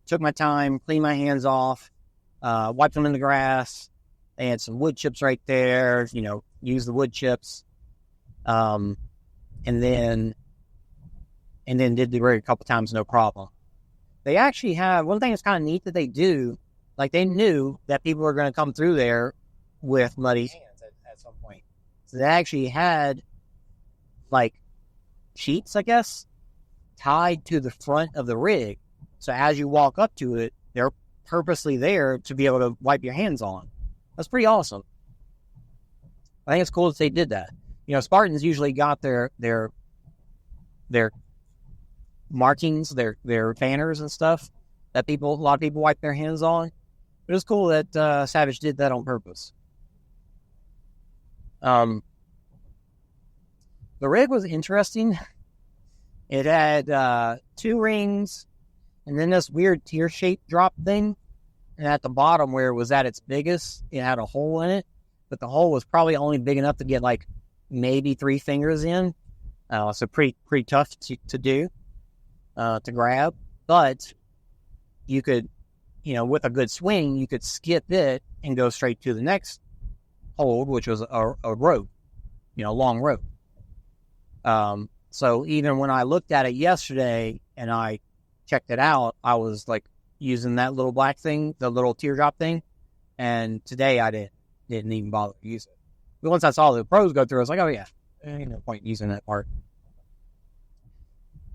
took my time, cleaned my hands off, wiped them in the grass. They had some wood chips right there, used the wood chips. And then did the rig a couple times, no problem. They actually have, one thing that's kind of neat that they do, like they knew that people were going to come through there with muddy hands at some point. So they actually had like sheets, I guess, tied to the front of the rig. So as you walk up to it, they're purposely there to be able to wipe your hands on. That's pretty awesome. I think it's cool that they did that. Spartans usually got their markings, their banners and stuff that a lot of people wipe their hands on. But it's cool that Savage did that on purpose. The rig was interesting. It had 2 rings and then this weird tear-shaped drop thing. And at the bottom where it was at its biggest, it had a hole in it. But the hole was probably only big enough to get like maybe 3 fingers in. So pretty tough to do, to grab. But you could, with a good swing, you could skip it and go straight to the next hold, which was a rope, long rope. So even when I looked at it yesterday and I checked it out, I was like using that little black thing, the little teardrop thing. And today I didn't even bother to use it. But once I saw the pros go through, I was like, oh yeah, there ain't no point using that part.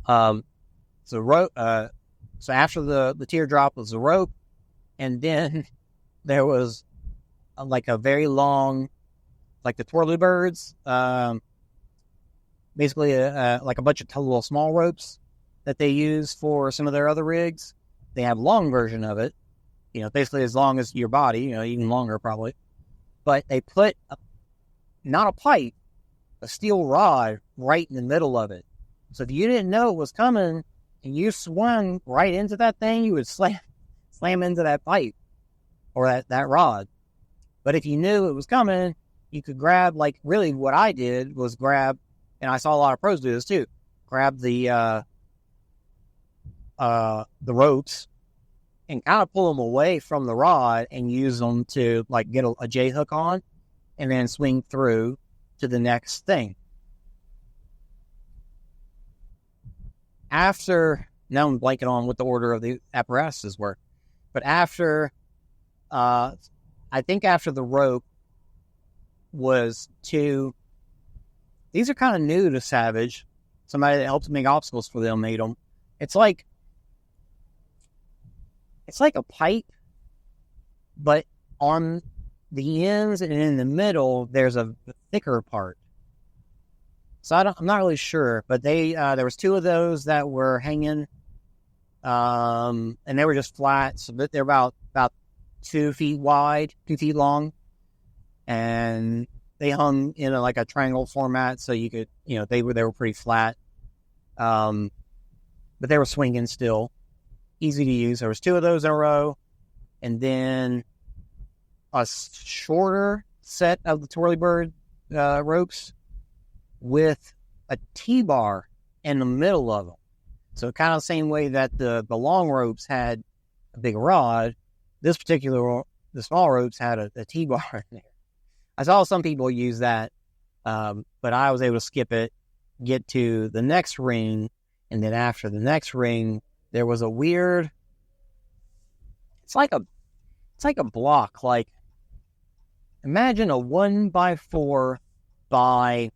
So after the teardrop was the rope, and then there was like a very long, like the twirly birds, basically like a bunch of little small ropes that they use for some of their other rigs. They have a long version of it, basically as long as your body, even longer probably. But they put not a pipe, a steel rod right in the middle of it. So if you didn't know it was coming and you swung right into that thing, you would slam into that pipe or that rod. But if you knew it was coming, you could grab, like really what I did was grab, and I saw a lot of pros do this too, grab the ropes and kind of pull them away from the rod and use them to like get a J hook on and then swing through to the next thing. Now I'm blanking on what the order of the apparatuses were, but after the rope was to, these are kind of new to Savage. Somebody that helped make obstacles for them made them. It's like a pipe, but on the ends and in the middle, there's a thicker part. So I'm not really sure, but there was two of those that were hanging, and they were just flat. So they're about 2 feet wide, 2 feet long, and they hung in like a triangle format, so you could, they were pretty flat, but they were swinging still, easy to use. There was two of those in a row, and then a shorter set of the twirly bird ropes with a T-bar in the middle of them. So kind of the same way that the long ropes had a big rod, the small ropes had a T-bar in there. I saw some people use that, but I was able to skip it, get to the next ring, and then after the next ring, there was a weird, it's like a block, like imagine a 1x4 by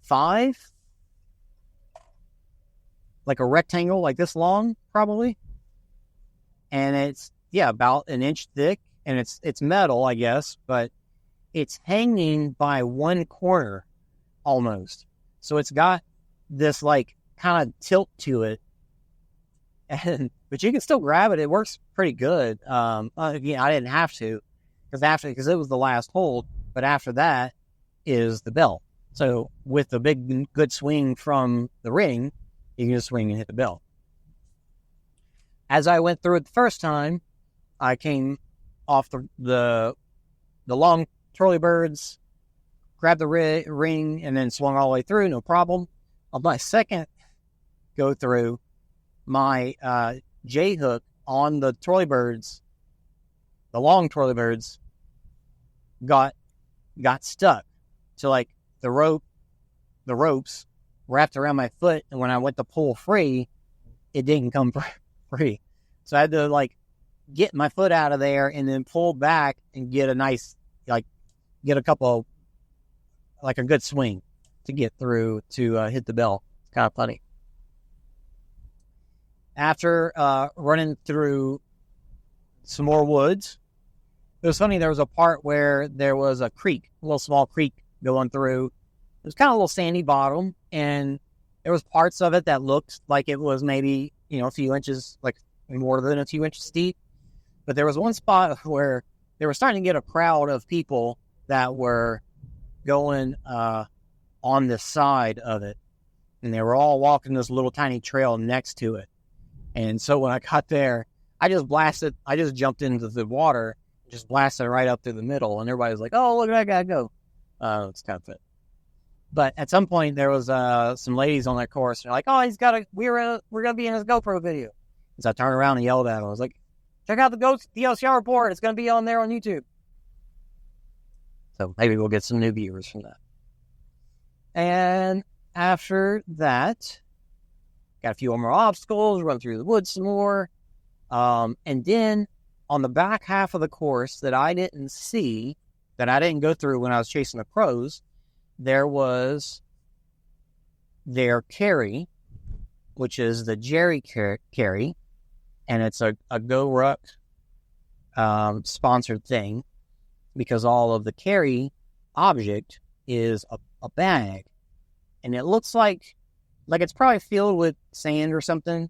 5, like a rectangle like this long, probably. And it's, about an inch thick, and it's metal, I guess, but it's hanging by one corner almost. So it's got this like kind of tilt to it, but you can still grab it. It works pretty good. Again, I didn't have to because it was the last hold, but after that is the bell. So with the big good swing from the ring, you can just swing and hit the bell. As I went through it the first time, I came off the long twirly birds, grabbed the ring, and then swung all the way through, no problem. On my second go through, my J hook on the twirly birds, the long twirly birds, got stuck. So like the ropes wrapped around my foot, and when I went to pull free, it didn't come free. So I had to like get my foot out of there and then pull back and get a nice, get a couple, like a good swing to get through to hit the bell. It's kind of funny. After running through some more woods, it was funny. There was a part where there was a creek, a little small creek going through. It was kind of a little sandy bottom, and there was parts of it that looked like it was maybe, a few inches, like more than a few inches deep. But there was one spot where they were starting to get a crowd of people that were going on the side of it. And they were all walking this little tiny trail next to it. And so when I got there, I just jumped into the water, just blasted right up through the middle. And everybody was like, oh, look at that guy go. It's kind of fit. But at some point, there was some ladies on that course. They're like, oh, we're going to be in his GoPro video. And so I turned around and yelled at him. I was like, check out the OCR report. It's going to be on there on YouTube. So maybe we'll get some new viewers from that. And after that, got a few more obstacles, run through the woods some more. And then on the back half of the course that I didn't see, that I didn't go through when I was chasing the pros, there was their carry, which is the Jerry carry. And it's a Go Ruck sponsored thing, because all of the carry object is a bag, and it looks like it's probably filled with sand or something,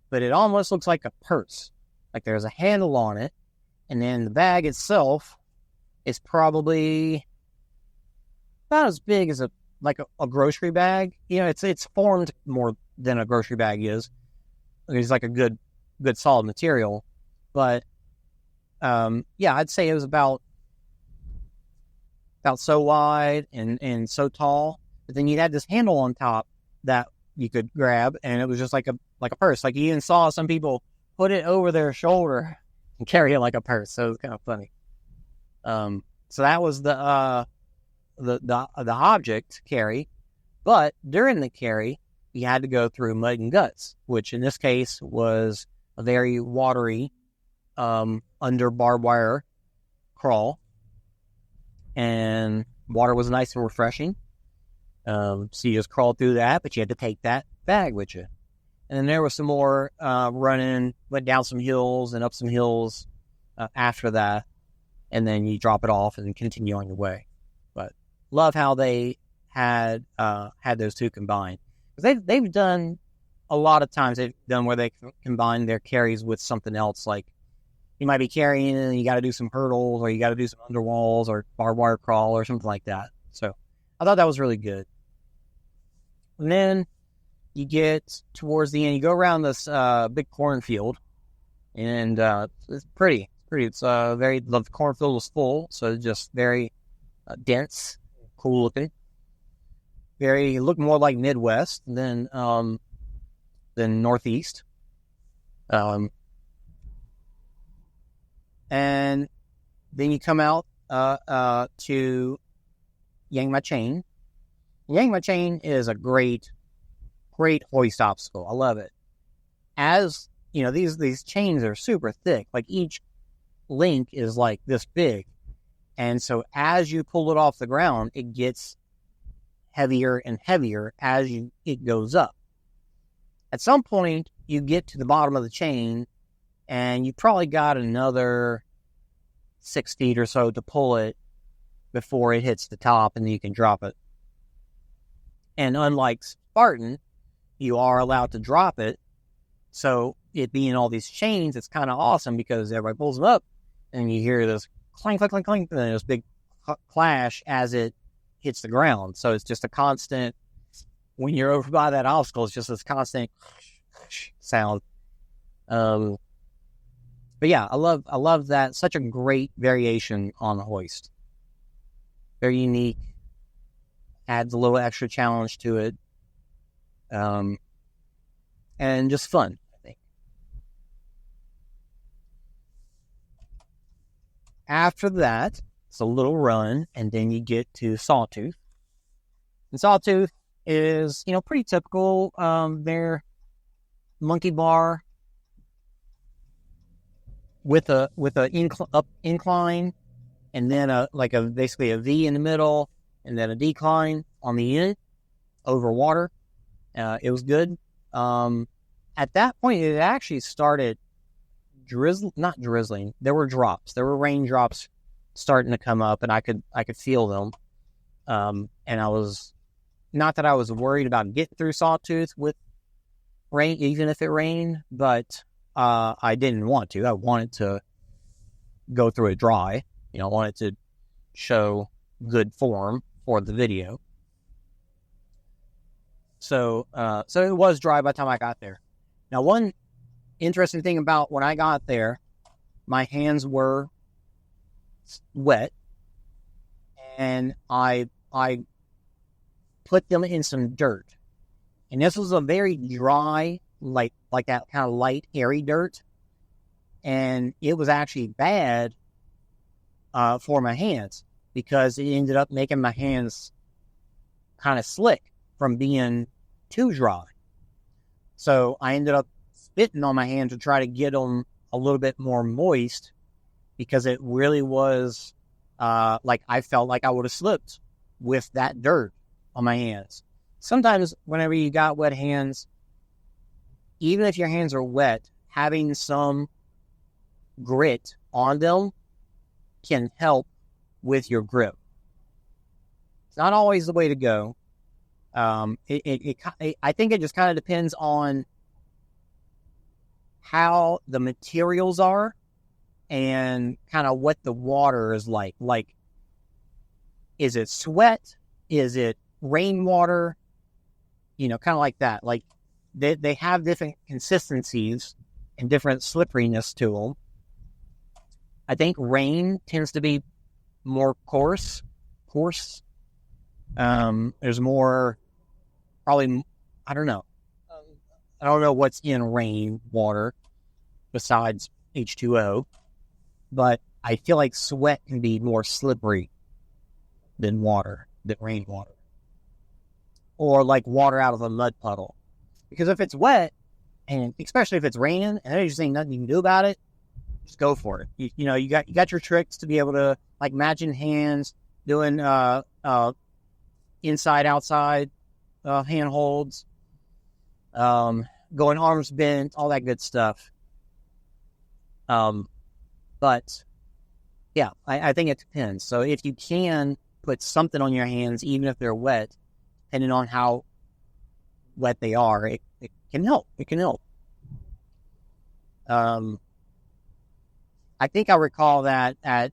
but it almost looks like a purse. Like there's a handle on it, and then the bag itself is probably about as big as a grocery bag. It's formed more than a grocery bag is. It's like a good solid material, but I'd say it was about so wide and so tall. But then you had this handle on top that you could grab, and it was just like a purse. Like you even saw some people put it over their shoulder and carry it like a purse. So it was kind of funny. So that was the object carry, but during the carry, you had to go through mud and guts, which in this case was a very watery, under barbed wire crawl, and water was nice and refreshing. So you just crawled through that, but you had to take that bag with you. And then there was some more running, went down some hills and up some hills after that, and then you drop it off and continue on your way. But love how they had those two combined. Because they've done a lot of times, they've done where they combine their carries with something else. Like you might be carrying and you got to do some hurdles, or you got to do some underwalls or barbed wire crawl or something like that. So I thought that was really good. And then you get towards the end, you go around this big cornfield, and it's pretty. It's the cornfield was full, so it's just very dense, cool looking. Looked more like Midwest than Northeast. And then you come out to Yang Chain. Yang Chain is a great hoist obstacle. I love it. As you know, these chains are super thick. Like each link is like this big, and so as you pull it off the ground, it gets heavier and heavier as it goes up. At some point, you get to the bottom of the chain, and you probably got another 6 feet or so to pull it before it hits the top, and then you can drop it. And unlike Spartan, you are allowed to drop it. So it being all these chains, it's kind of awesome because everybody pulls them up, and you hear this clank, clank, clank, clank, and then this big clash as it hits the ground. So it's just a constant, when you're over by that obstacle, it's just this constant sound. But yeah, I love that. Such a great variation on the hoist. Very unique. Adds a little extra challenge to it. And just fun, I think. After that, it's a little run, and then you get to Sawtooth. And Sawtooth is, pretty typical. Their monkey bar with a incline, and then basically a V in the middle, and then a decline on the end over water. It was good. At that point, it actually started not drizzling. There were drops. There were raindrops starting to come up, and I could feel them. And I was, not that I was worried about getting through Sawtooth with rain, even if it rained, but I didn't want to. I wanted to go through it dry. I wanted to show good form for the video. So it was dry by the time I got there. Now, one interesting thing about when I got there, my hands were wet, and I put them in some dirt. And this was a very dry, like that kind of light, airy dirt. And it was actually bad for my hands, because it ended up making my hands kind of slick from being too dry. So I ended up spitting on my hands to try to get them a little bit more moist, because it really was I felt like I would have slipped with that dirt on my hands. Sometimes whenever you got wet hands, even if your hands are wet, having some grit on them can help with your grip. It's not always the way to go. I think it just kind of depends on how the materials are and kind of what the water is like. Like, is it sweat? Is it rainwater? Kind of like that. Like, they have different consistencies and different slipperiness to them. I think rain tends to be more coarse. There's more, probably, I don't know. I don't know what's in rain water besides H2O, but I feel like sweat can be more slippery than rainwater. Or like water out of a mud puddle. Because if it's wet, and especially if it's raining, and there just ain't nothing you can do about it, just go for it. You got your tricks to be able to, like, matching hands, doing inside outside hand holds, going arms bent, all that good stuff. But yeah, I think it depends. So if you can put something on your hands, even if they're wet, depending on how wet they are, it can help. It can help. I think I recall that at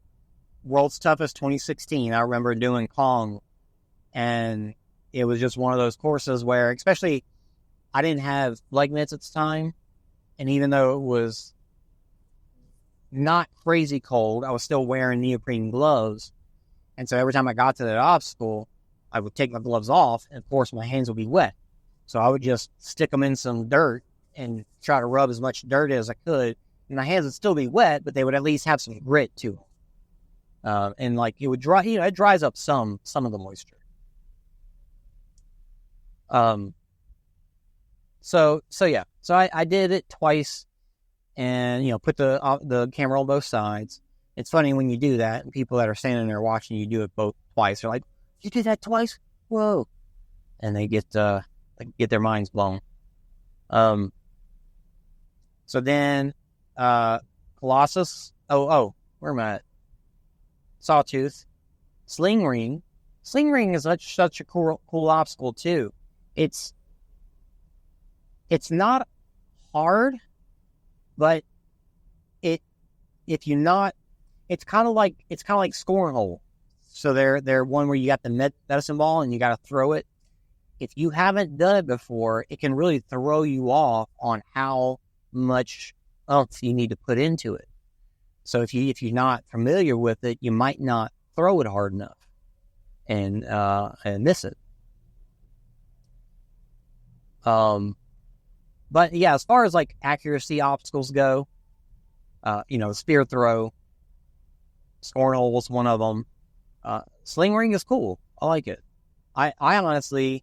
World's Toughest 2016, I remember doing Kong, and it was just one of those courses where, especially, I didn't have leg mitts at the time, and even though it was not crazy cold, I was still wearing neoprene gloves, and so every time I got to that obstacle, I would take my gloves off, and of course my hands would be wet. So I would just stick them in some dirt and try to rub as much dirt as I could, and my hands would still be wet, but they would at least have some grit to them. And like, it would dry, it dries up some of the moisture. So yeah. So I did it twice, and put the camera on both sides. It's funny when you do that, and people that are standing there watching you do it both twice are like, "You did that twice? Whoa!" And they get their minds blown. So then, Colossus. Where am I at? Sawtooth. Sling ring. Sling ring is such a cool obstacle too. It's not hard, but it's kind of like scoring hole. So they're one where you got the medicine ball and you got to throw it. If you haven't done it before, it can really throw you off on how much oomph you need to put into it. So if you're not familiar with it, you might not throw it hard enough and miss it. But yeah, as far as like accuracy obstacles go, spear throw, scoring hole is one of them. Sling ring is cool. I like it. I honestly,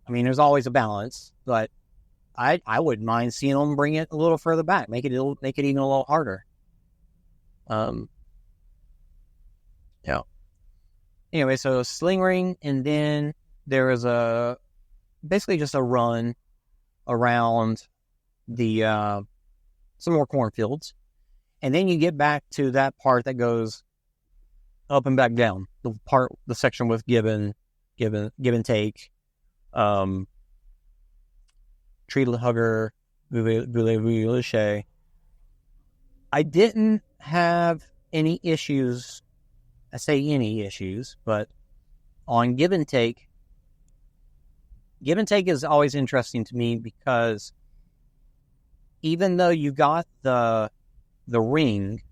there's always a balance, but I wouldn't mind seeing them bring it a little further back, make it even a little harder. Yeah. Anyway, so sling ring, and then there is basically just a run around the some more cornfields, and then you get back to that part that goes up and back down, the section with give and take, tree hugger, voulez-vous. I didn't have any issues. I say any issues, but on give and take is always interesting to me, because even though you got the ring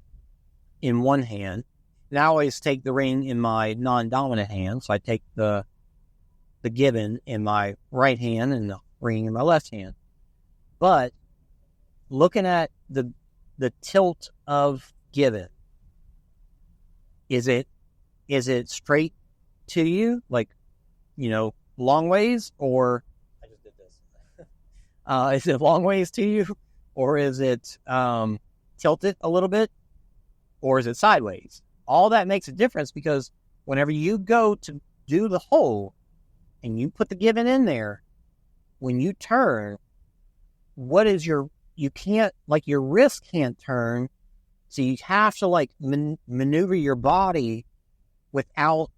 in one hand, and I always take the ring in my non-dominant hand, so I take the given in my right hand and the ring in my left hand. But looking at the tilt of given, is it straight to you, like, long ways, or I just did this. Is it long ways to you, or is it tilted a little bit, or is it sideways? All that makes a difference, because whenever you go to do the hole and you put the given in there, when you turn, your wrist can't turn, so you have to maneuver your body without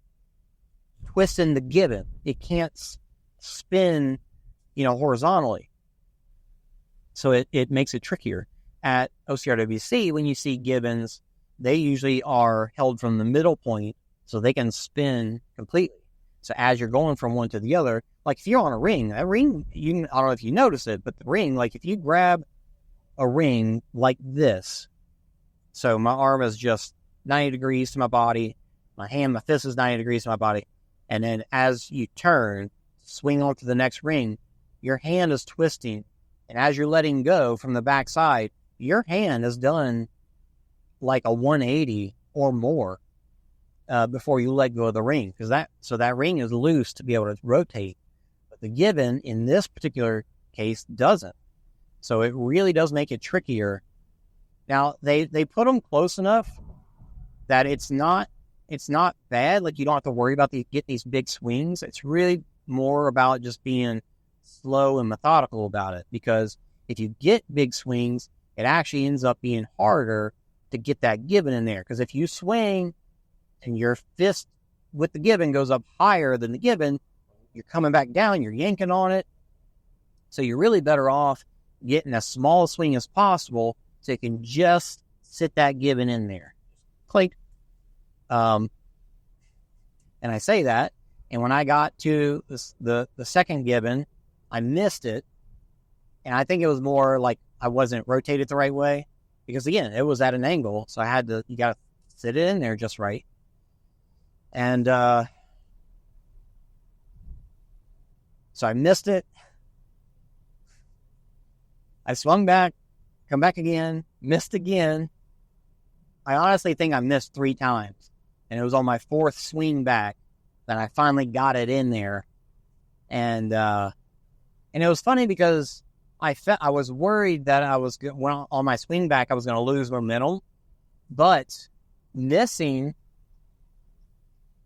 twisting the gibbon. It can't spin, horizontally. So it makes it trickier. At OCRWC, when you see gibbons, they usually are held from the middle point so they can spin completely. So as you're going from one to the other, like if you're on a ring, that ring, I don't know if you notice it, but the ring, like if you grab a ring like this, so my arm is just 90 degrees to my body, my fist is 90 degrees to my body, and then as you turn, swing on to the next ring, your hand is twisting, and as you're letting go from the back side, your hand has done like a 180 or more before you let go of the ring, so that ring is loose to be able to rotate. But the gibbon in this particular case doesn't. So it really does make it trickier. Now they put them close enough that it's not bad. Like you don't have to worry about get these big swings. It's really more about just being slow and methodical about it, because if you get big swings, it actually ends up being harder to get that gibbon in there. Because if you swing and your fist with the gibbon goes up higher than the gibbon, you're coming back down, you're yanking on it. So you're really better off getting as small a swing as possible so you can just sit that gibbon in there. Clink. And I say that, and when I got to the second gibbon, I missed it. And I think it was more like I wasn't rotated the right way, because again, it was at an angle. So you got to sit it in there just right. And so I missed it. I swung back, come back again, missed again. I honestly think I missed 3 times. And it was on my 4th swing back that I finally got it in there. And it was funny because I was worried that on my swing back, I was going to lose momentum. But missing,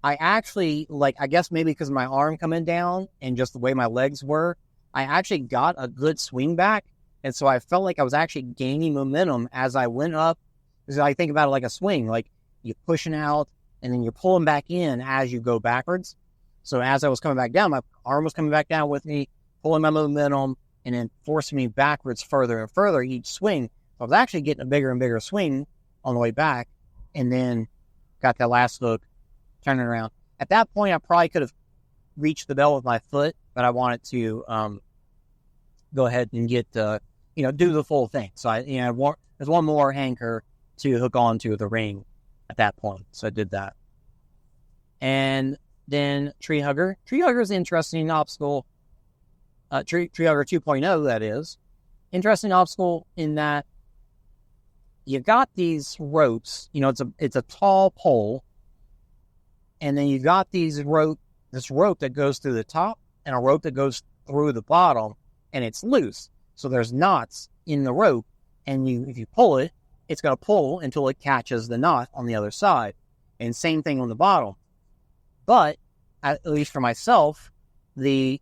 I actually, I guess maybe because of my arm coming down and just the way my legs were, I actually got a good swing back. And so I felt like I was actually gaining momentum as I went up. Because I think about it like a swing, like you're pushing out and then you're pulling back in as you go backwards. So as I was coming back down, my arm was coming back down with me, pulling my momentum, and then forcing me backwards further and further each swing. So I was actually getting a bigger and bigger swing on the way back, and then got that last hook, turning around. At that point, I probably could have reached the bell with my foot, but I wanted to go ahead and get, do the full thing. So there's one more anchor to hook onto the ring at that point. So I did that. And then tree hugger. Tree hugger is an interesting obstacle. Tree hugger 2.0, that is. Interesting obstacle in that you got these ropes. It's a tall pole, and then you got this rope that goes through the top and a rope that goes through the bottom, and it's loose. So there's knots in the rope, and if you pull it, it's going to pull until it catches the knot on the other side. And same thing on the bottom. But, at least for myself, the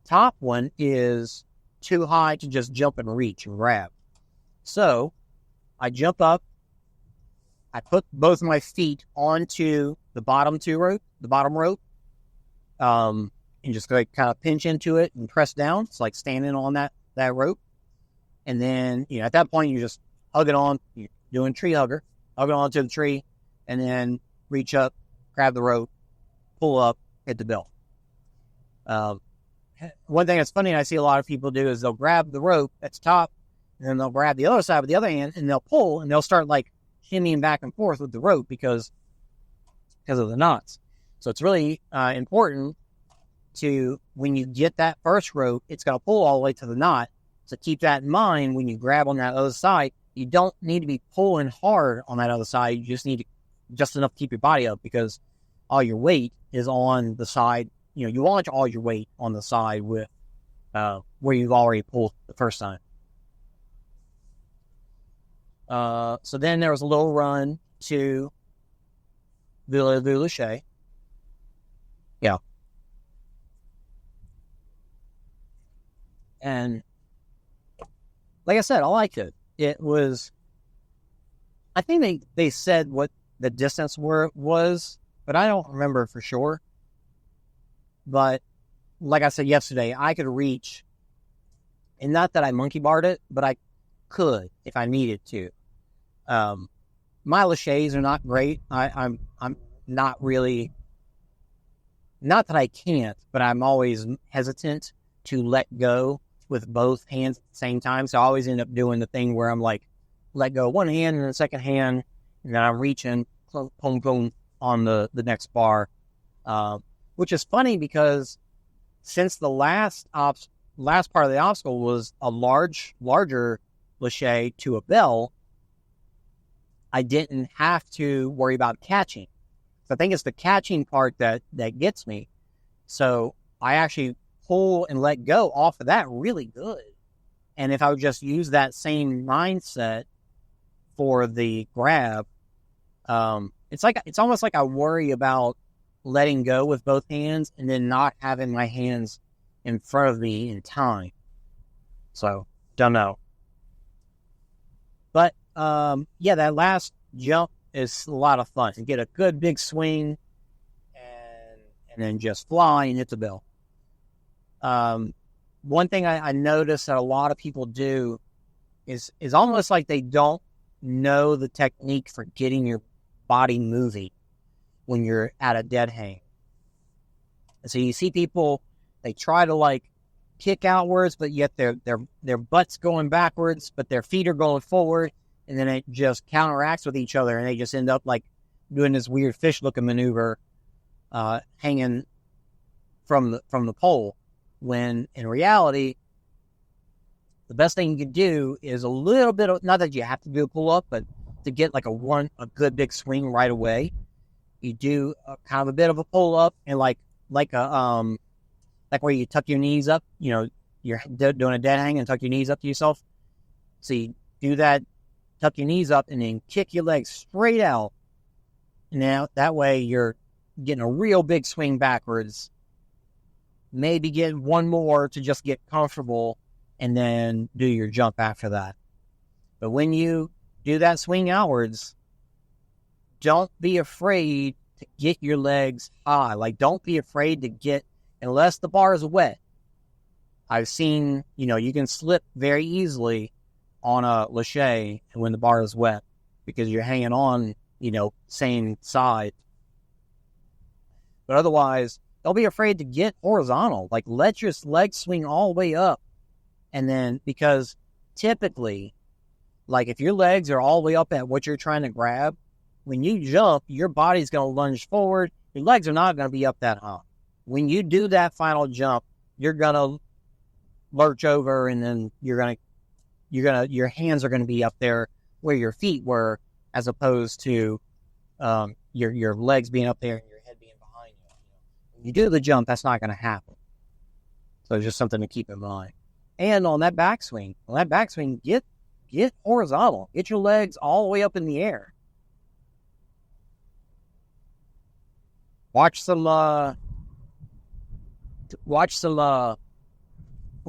top one is too high to just jump and reach and grab. So, I jump up, I put both of my feet onto the bottom rope, and just kind of pinch into it and press down. It's like standing on that rope. And then, at that point, you just hug it on, you're doing tree hugger, hug it onto the tree, and then reach up, grab the rope, pull up, hit the bell. One thing that's funny I see a lot of people do is they'll grab the rope at the top, and then they'll grab the other side with the other hand, and they'll pull, and they'll start shimmying back and forth with the rope because of the knots. So it's really important when you get that first rope, it's going to pull all the way to the knot. So keep that in mind when you grab on that other side. You don't need to be pulling hard on that other side. You just need just enough to keep your body up, because all your weight is on the side. You want all your weight on the side with where you've already pulled the first time. So then there was a little run to Villa Vulache. Yeah. And like I said, I liked it. It was, I think they said what the distance was, but I don't remember for sure. But like I said yesterday, I could reach, and not that I monkey barred it, but I could if I needed to. My laches are not great. I'm not really, not that I can't, but I'm always hesitant to let go with both hands at the same time. So I always end up doing the thing where I'm like, let go one hand and the second hand, and then I'm reaching, boom, boom, on the next bar. Which is funny because since the last part of the obstacle was a larger lache to a bell, I didn't have to worry about catching. So I think it's the catching part that gets me. So I actually pull and let go off of that really good. And if I would just use that same mindset for the grab, it's almost like I worry about letting go with both hands and then not having my hands in front of me in time. So, don't know. But, yeah, that last jump is a lot of fun. You get a good big swing and then just fly and hit the bell. One thing I noticed that a lot of people do is almost like they don't know the technique for getting your body moving when you're at a dead hang. And so you see people, they try to like kick outwards, but yet their butt's going backwards, but their feet are going forward, and then it just counteracts with each other, and they just end up like doing this weird fish-looking maneuver, hanging from the pole. When in reality, the best thing you can do is a little bit of, not that you have to do a pull-up, but to get like a good big swing right away, you do kind of a bit of a pull-up, and like where you tuck your knees up, you know, you're doing a dead hang and tuck your knees up to yourself. So you do that, tuck your knees up, and then kick your legs straight out. Now, that way you're getting a real big swing backwards. Maybe get one more to just get comfortable, and then do your jump after that. But when you do that swing outwards, don't be afraid to get your legs high. Like, don't be afraid to get, unless the bar is wet. I've seen, you know, you can slip very easily on a lache when the bar is wet because you're hanging on, you know, same side. But otherwise, don't be afraid to get horizontal. Like, let your legs swing all the way up. And then, because typically, like, if your legs are all the way up at what you're trying to grab, when you jump, your body's going to lunge forward. Your legs are not going to be up that high. When you do that final jump, you're going to lurch over, and then your hands are going to be up there where your feet were, as opposed to your legs being up there and your head being behind you. When you do the jump, that's not going to happen. So it's just something to keep in mind. And on that backswing, get horizontal. Get your legs all the way up in the air. Watch some, what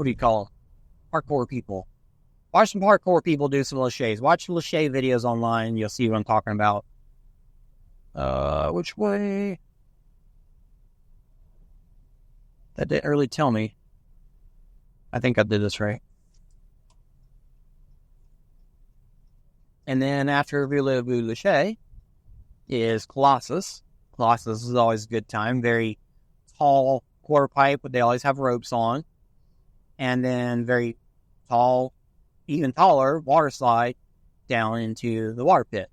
do you call them? Parkour people. Watch some parkour people do some laches. Watch lache videos online. You'll see what I'm talking about. Which way? That didn't really tell me. I think I did this right. And then after Voulez-Vous lache is Colossus. Colossus is always a good time. Very tall quarter pipe, but they always have ropes on. And then very tall, even taller water slide down into the water pit.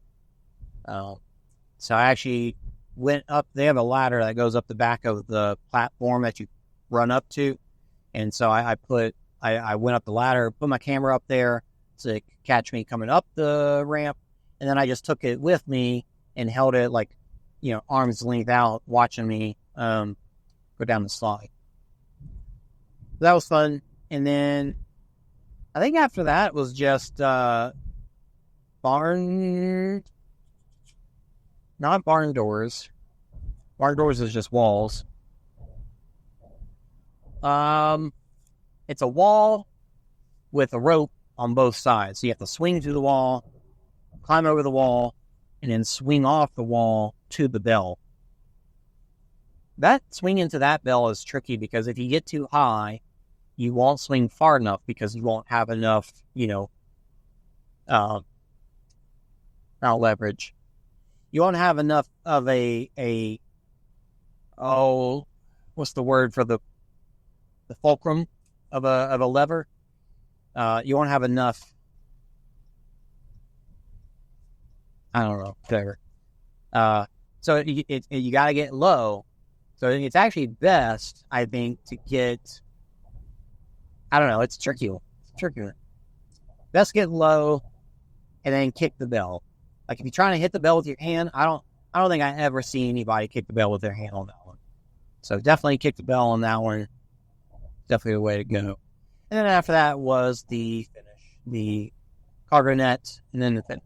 So I actually went up. They have a ladder that goes up the back of the platform that you run up to. And so I went up the ladder, put my camera up there so it could catch me coming up the ramp. And then I just took it with me and held it like, you know, arm's length out, watching me go down the slide. That was fun. And then I think after that was just not barn doors. Barn doors is just walls. It's a wall with a rope on both sides. So you have to swing through the wall, climb over the wall, and then swing off the wall to the bell. that swinging to that bell is tricky because if you get too high, you won't swing far enough because you won't have enough, not leverage. You won't have enough of what's the word for the fulcrum of a lever? You won't have enough. I don't know, whatever. So you got to get low. So it's actually best, I think, to get. I don't know. It's tricky. Best get low, and then kick the bell. Like if you're trying to hit the bell with your hand, I don't think I ever see anybody kick the bell with their hand on that one. So definitely kick the bell on that one. Definitely the way to go. And then after that was the finish, the cargo net, and then the finish.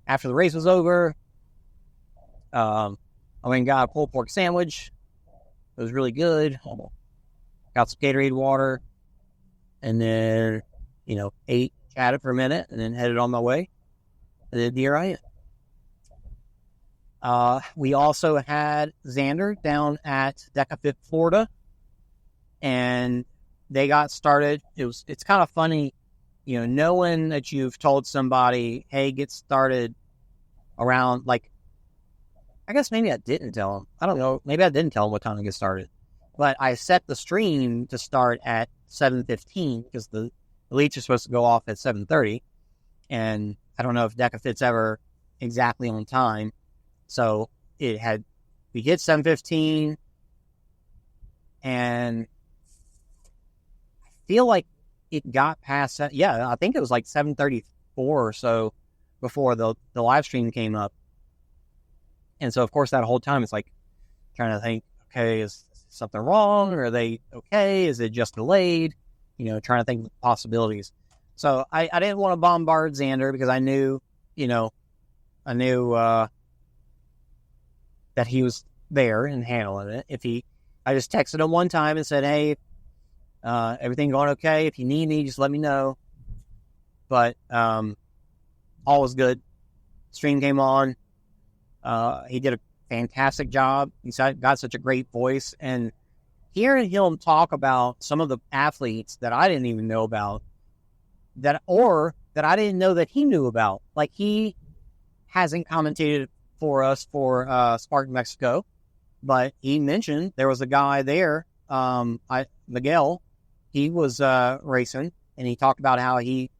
After the race was over, I went and got a pulled pork sandwich. It was really good. Got some Gatorade water, and then ate, chatted for a minute, and then headed on my way. And then here I am. We also had Xander down at Decafit, Florida, and they got started. It's kind of funny, knowing that you've told somebody, hey, get started around, like, I guess maybe I didn't tell them. I don't know. Maybe I didn't tell them what time to get started. But I set the stream to start at 7:15 because the elites are supposed to go off at 7:30. And I don't know if Decafit's ever exactly on time. So we hit 7:15, and I feel like it got past that. Yeah, I think it was like 7:34 or so before the live stream came up. And so, of course, that whole time it's like trying to think, okay, is something wrong? Or are they okay? Is it just delayed? Trying to think of the possibilities. So I didn't want to bombard Xander because I knew that he was there and handling it. I just texted him one time and said, hey, everything going okay? If you need me, just let me know. But all was good. Stream came on. He did a fantastic job. He's got such a great voice. And hearing him talk about some of the athletes that I didn't even know about, that I didn't know that he knew about. Like, he hasn't commentated for us for Spartan Mexico, but he mentioned there was a guy there, Miguel. He was racing, and he talked about how he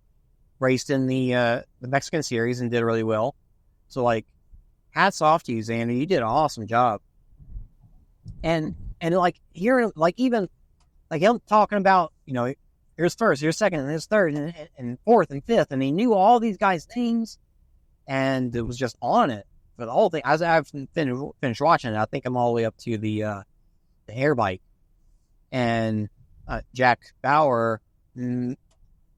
raced in the Mexican series and did really well. So, like, hats off to you, Xander. You did an awesome job. And like hearing, like, even like him talking about, here's first, here's second, and here's third, and fourth, and fifth, and he knew all these guys' names, and it was just on it for the whole thing. I haven't finished watching it. I think I'm all the way up to the air bike, and Jack Bauer,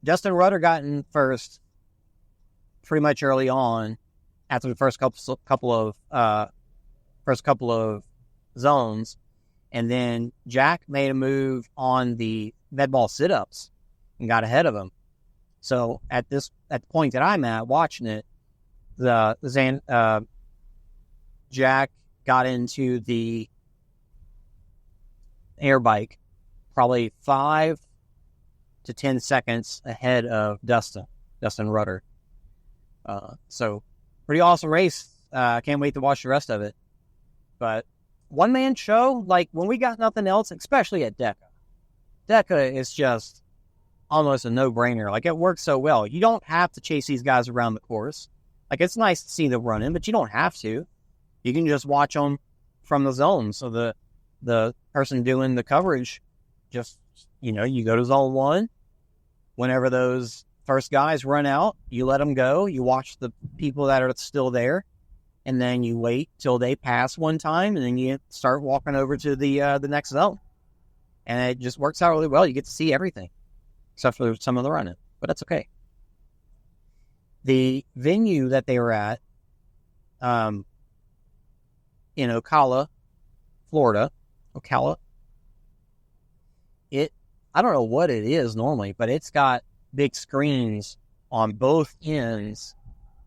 Justin Rudder got in first pretty much early on after the first couple of zones. And then Jack made a move on the med ball sit-ups and got ahead of him. So at the point that I'm at watching it, Jack got into the air bike probably 5 to 10 seconds ahead of Dustin Rudder. So pretty awesome race. I can't wait to watch the rest of it. But one-man show, like when we got nothing else, especially at DECA is just almost a no-brainer. Like, it works so well. You don't have to chase these guys around the course. Like, it's nice to see them running, but you don't have to. You can just watch them from the zone. So the person doing the coverage, just, you go to zone 1. Whenever those first guys run out, you let them go. You watch the people that are still there. And then you wait till they pass one time, and then you start walking over to the next zone. And it just works out really well. You get to see everything, except for some of the running, but that's okay. The venue that they were at, in Ocala, Florida, I don't know what it is normally, but it's got big screens on both ends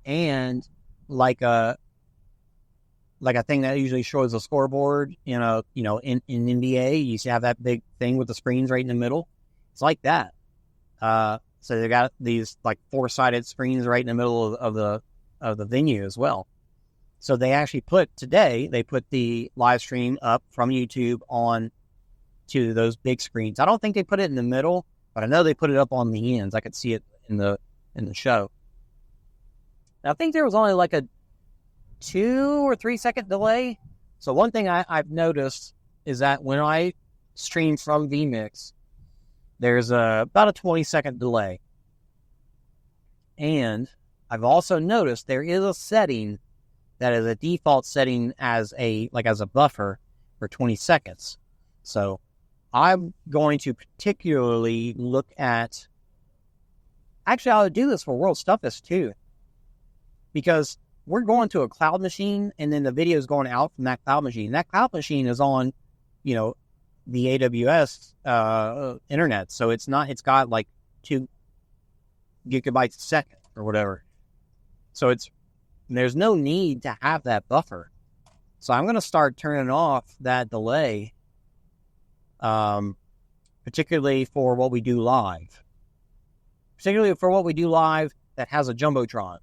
and like like a thing that usually shows a scoreboard in NBA. You used to have that big thing with the screens right in the middle. It's like that. So they got these like 4-sided screens right in the middle of the venue as well. So they actually put the live stream up from YouTube on to those big screens. I don't think they put it in the middle, but I know they put it up on the ends. I could see it in the show. I think there was only like a 2 or 3 second delay. So one thing I've noticed is that when I stream from vMix, there's about a 20-second delay. And I've also noticed there is a setting that is a default setting as a buffer for 20 seconds. So I'm going to particularly look at... Actually, I would do this for World Toughest too. Because we're going to a cloud machine, and then the video is going out from that cloud machine. That cloud machine is on, the AWS internet. So it's got like 2 gigabytes a second or whatever. So there's no need to have that buffer. So I'm going to start turning off that delay, particularly for what we do live. Particularly for what we do live that has a Jumbotron.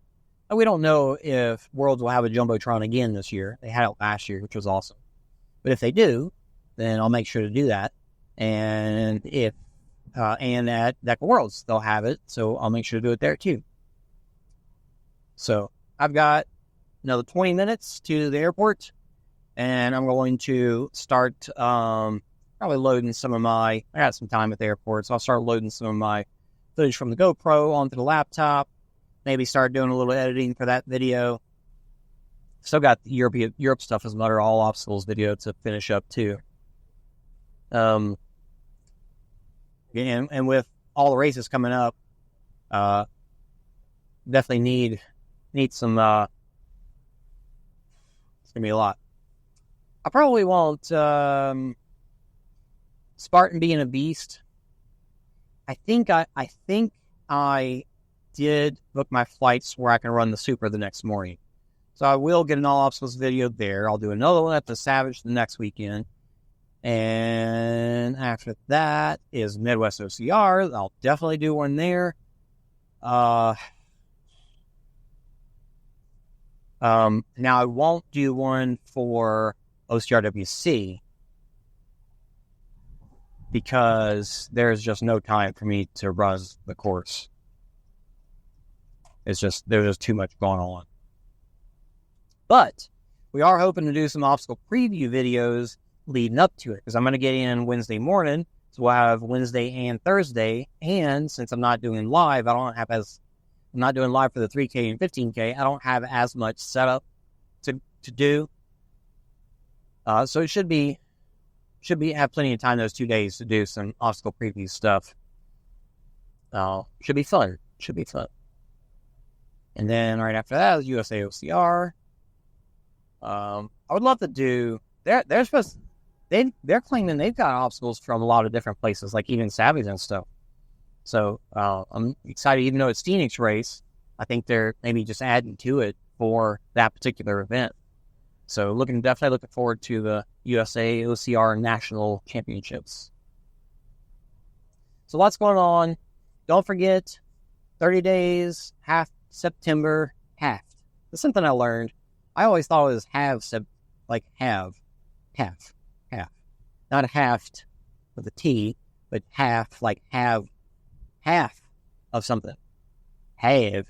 And we don't know if Worlds will have a Jumbotron again this year. They had it last year, which was awesome. But if they do, then I'll make sure to do that. And and at DECA Worlds, they'll have it. So I'll make sure to do it there too. So I've got another 20 minutes to the airport. And I'm going to start probably loading I got some time at the airport. So I'll start loading some of my footage from the GoPro onto the laptop. Maybe start doing a little editing for that video. Still got the Europe stuff as another all obstacles video to finish up too. And with all the races coming up, definitely need some. It's gonna be a lot. I probably won't. Spartan being a beast. I think I did book my flights where I can run the Super the next morning. So I will get an all obstacles video there. I'll do another one at the Savage the next weekend. And after that is Midwest OCR. I'll definitely do one there. Now I won't do one for OCRWC because there's just no time for me to run the course. There's just too much going on. But we are hoping to do some obstacle preview videos leading up to it because I'm going to get in Wednesday morning. So we'll have Wednesday and Thursday. And since I'm not doing live, I'm not doing live for the 3K and 15K. I don't have as much setup to do. So it should have plenty of time those 2 days to do some obstacle preview stuff. Should be fun. And then right after that is USA OCR. I would love to do. They're claiming they've got obstacles from a lot of different places, like even Savage and stuff. So I'm excited, even though it's Phoenix race. I think they're maybe just adding to it for that particular event. So definitely looking forward to the USA OCR National Championships. So lots going on. Don't forget, 30 days, half September, half. That's something I learned. I always thought it was half. Not halved with a T, but half, like half of something. Have.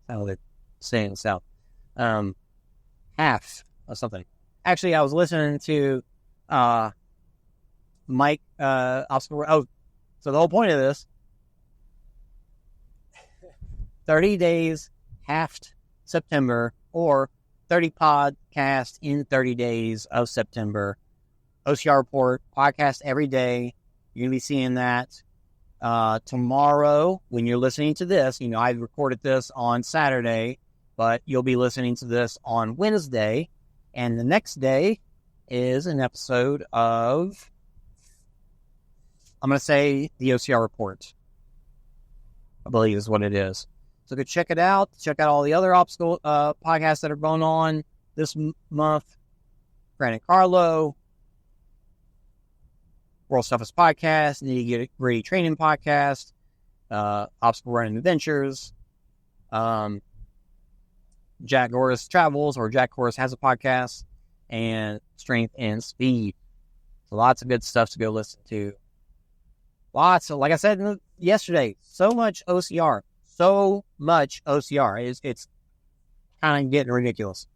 How they're saying south. Half of something. Actually, I was listening to Mike Oscar. Oh, so the whole point of this, 30 days, halved September, or 30 podcasts in 30 days of September. OCR Report, podcast every day. You're going to be seeing that. Tomorrow, when you're listening to this, I recorded this on Saturday, but you'll be listening to this on Wednesday. And the next day is an episode of, I'm going to say, the OCR Report. I believe is what it is. So go check it out. Check out all the other obstacle podcasts that are going on this month, Brandon Carlo, World's Toughest Podcast, Nitty Get Gritty Training Podcast, Obstacle Running Adventures, Jack Horace Travels, or Jack Horace Has a Podcast, and Strength and Speed. So lots of good stuff to go listen to. Lots of, like I said yesterday, so much OCR. So much OCR. It's kind of getting ridiculous.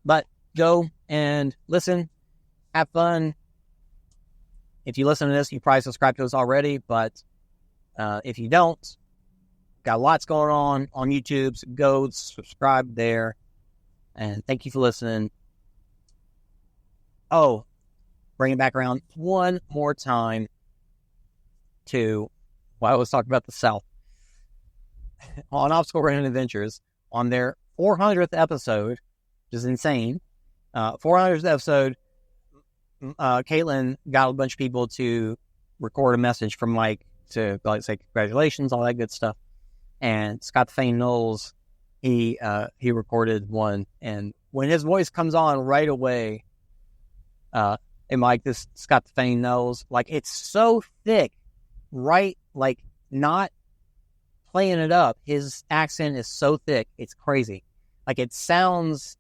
But go and listen. Have fun. If you listen to this, you probably subscribe to us already. But if you don't, got lots going on YouTube. So go subscribe there. And thank you for listening. Oh, bring it back around one more time to what I was talking about the South. On Obstacle Running Adventures, on their 400th episode, which is insane, 400th episode, Caitlin got a bunch of people to record a message from Mike to say congratulations, all that good stuff. And Scott Fane Knowles, he recorded one, and when his voice comes on right away, and like this Scott Fane Knowles, like it's so thick, right? Like not playing it up. His accent is so thick, it's crazy. Like it sounds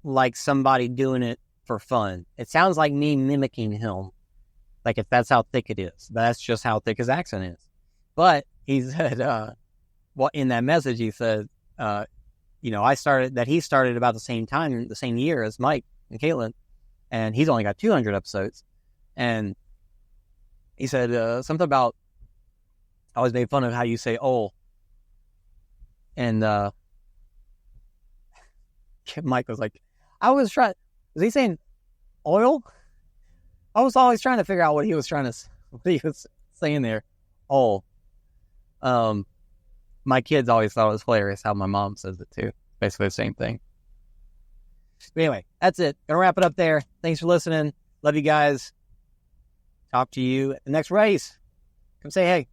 like somebody doing it for fun. It sounds like me mimicking him. Like if that's how thick it is. That's just how thick his accent is. But he said, in that message, he said, he started about the same time, the same year as Mike and Caitlin, and he's only got 200 episodes. And he said something about, I always made fun of how you say "ol," and Mike was like, was he saying oil? I was always trying to figure out what he was saying there. "Ol." My kids always thought it was hilarious how my mom says it too. Basically the same thing. But anyway, that's it. Gonna wrap it up there. Thanks for listening. Love you guys. Talk to you at the next race. Come say hey.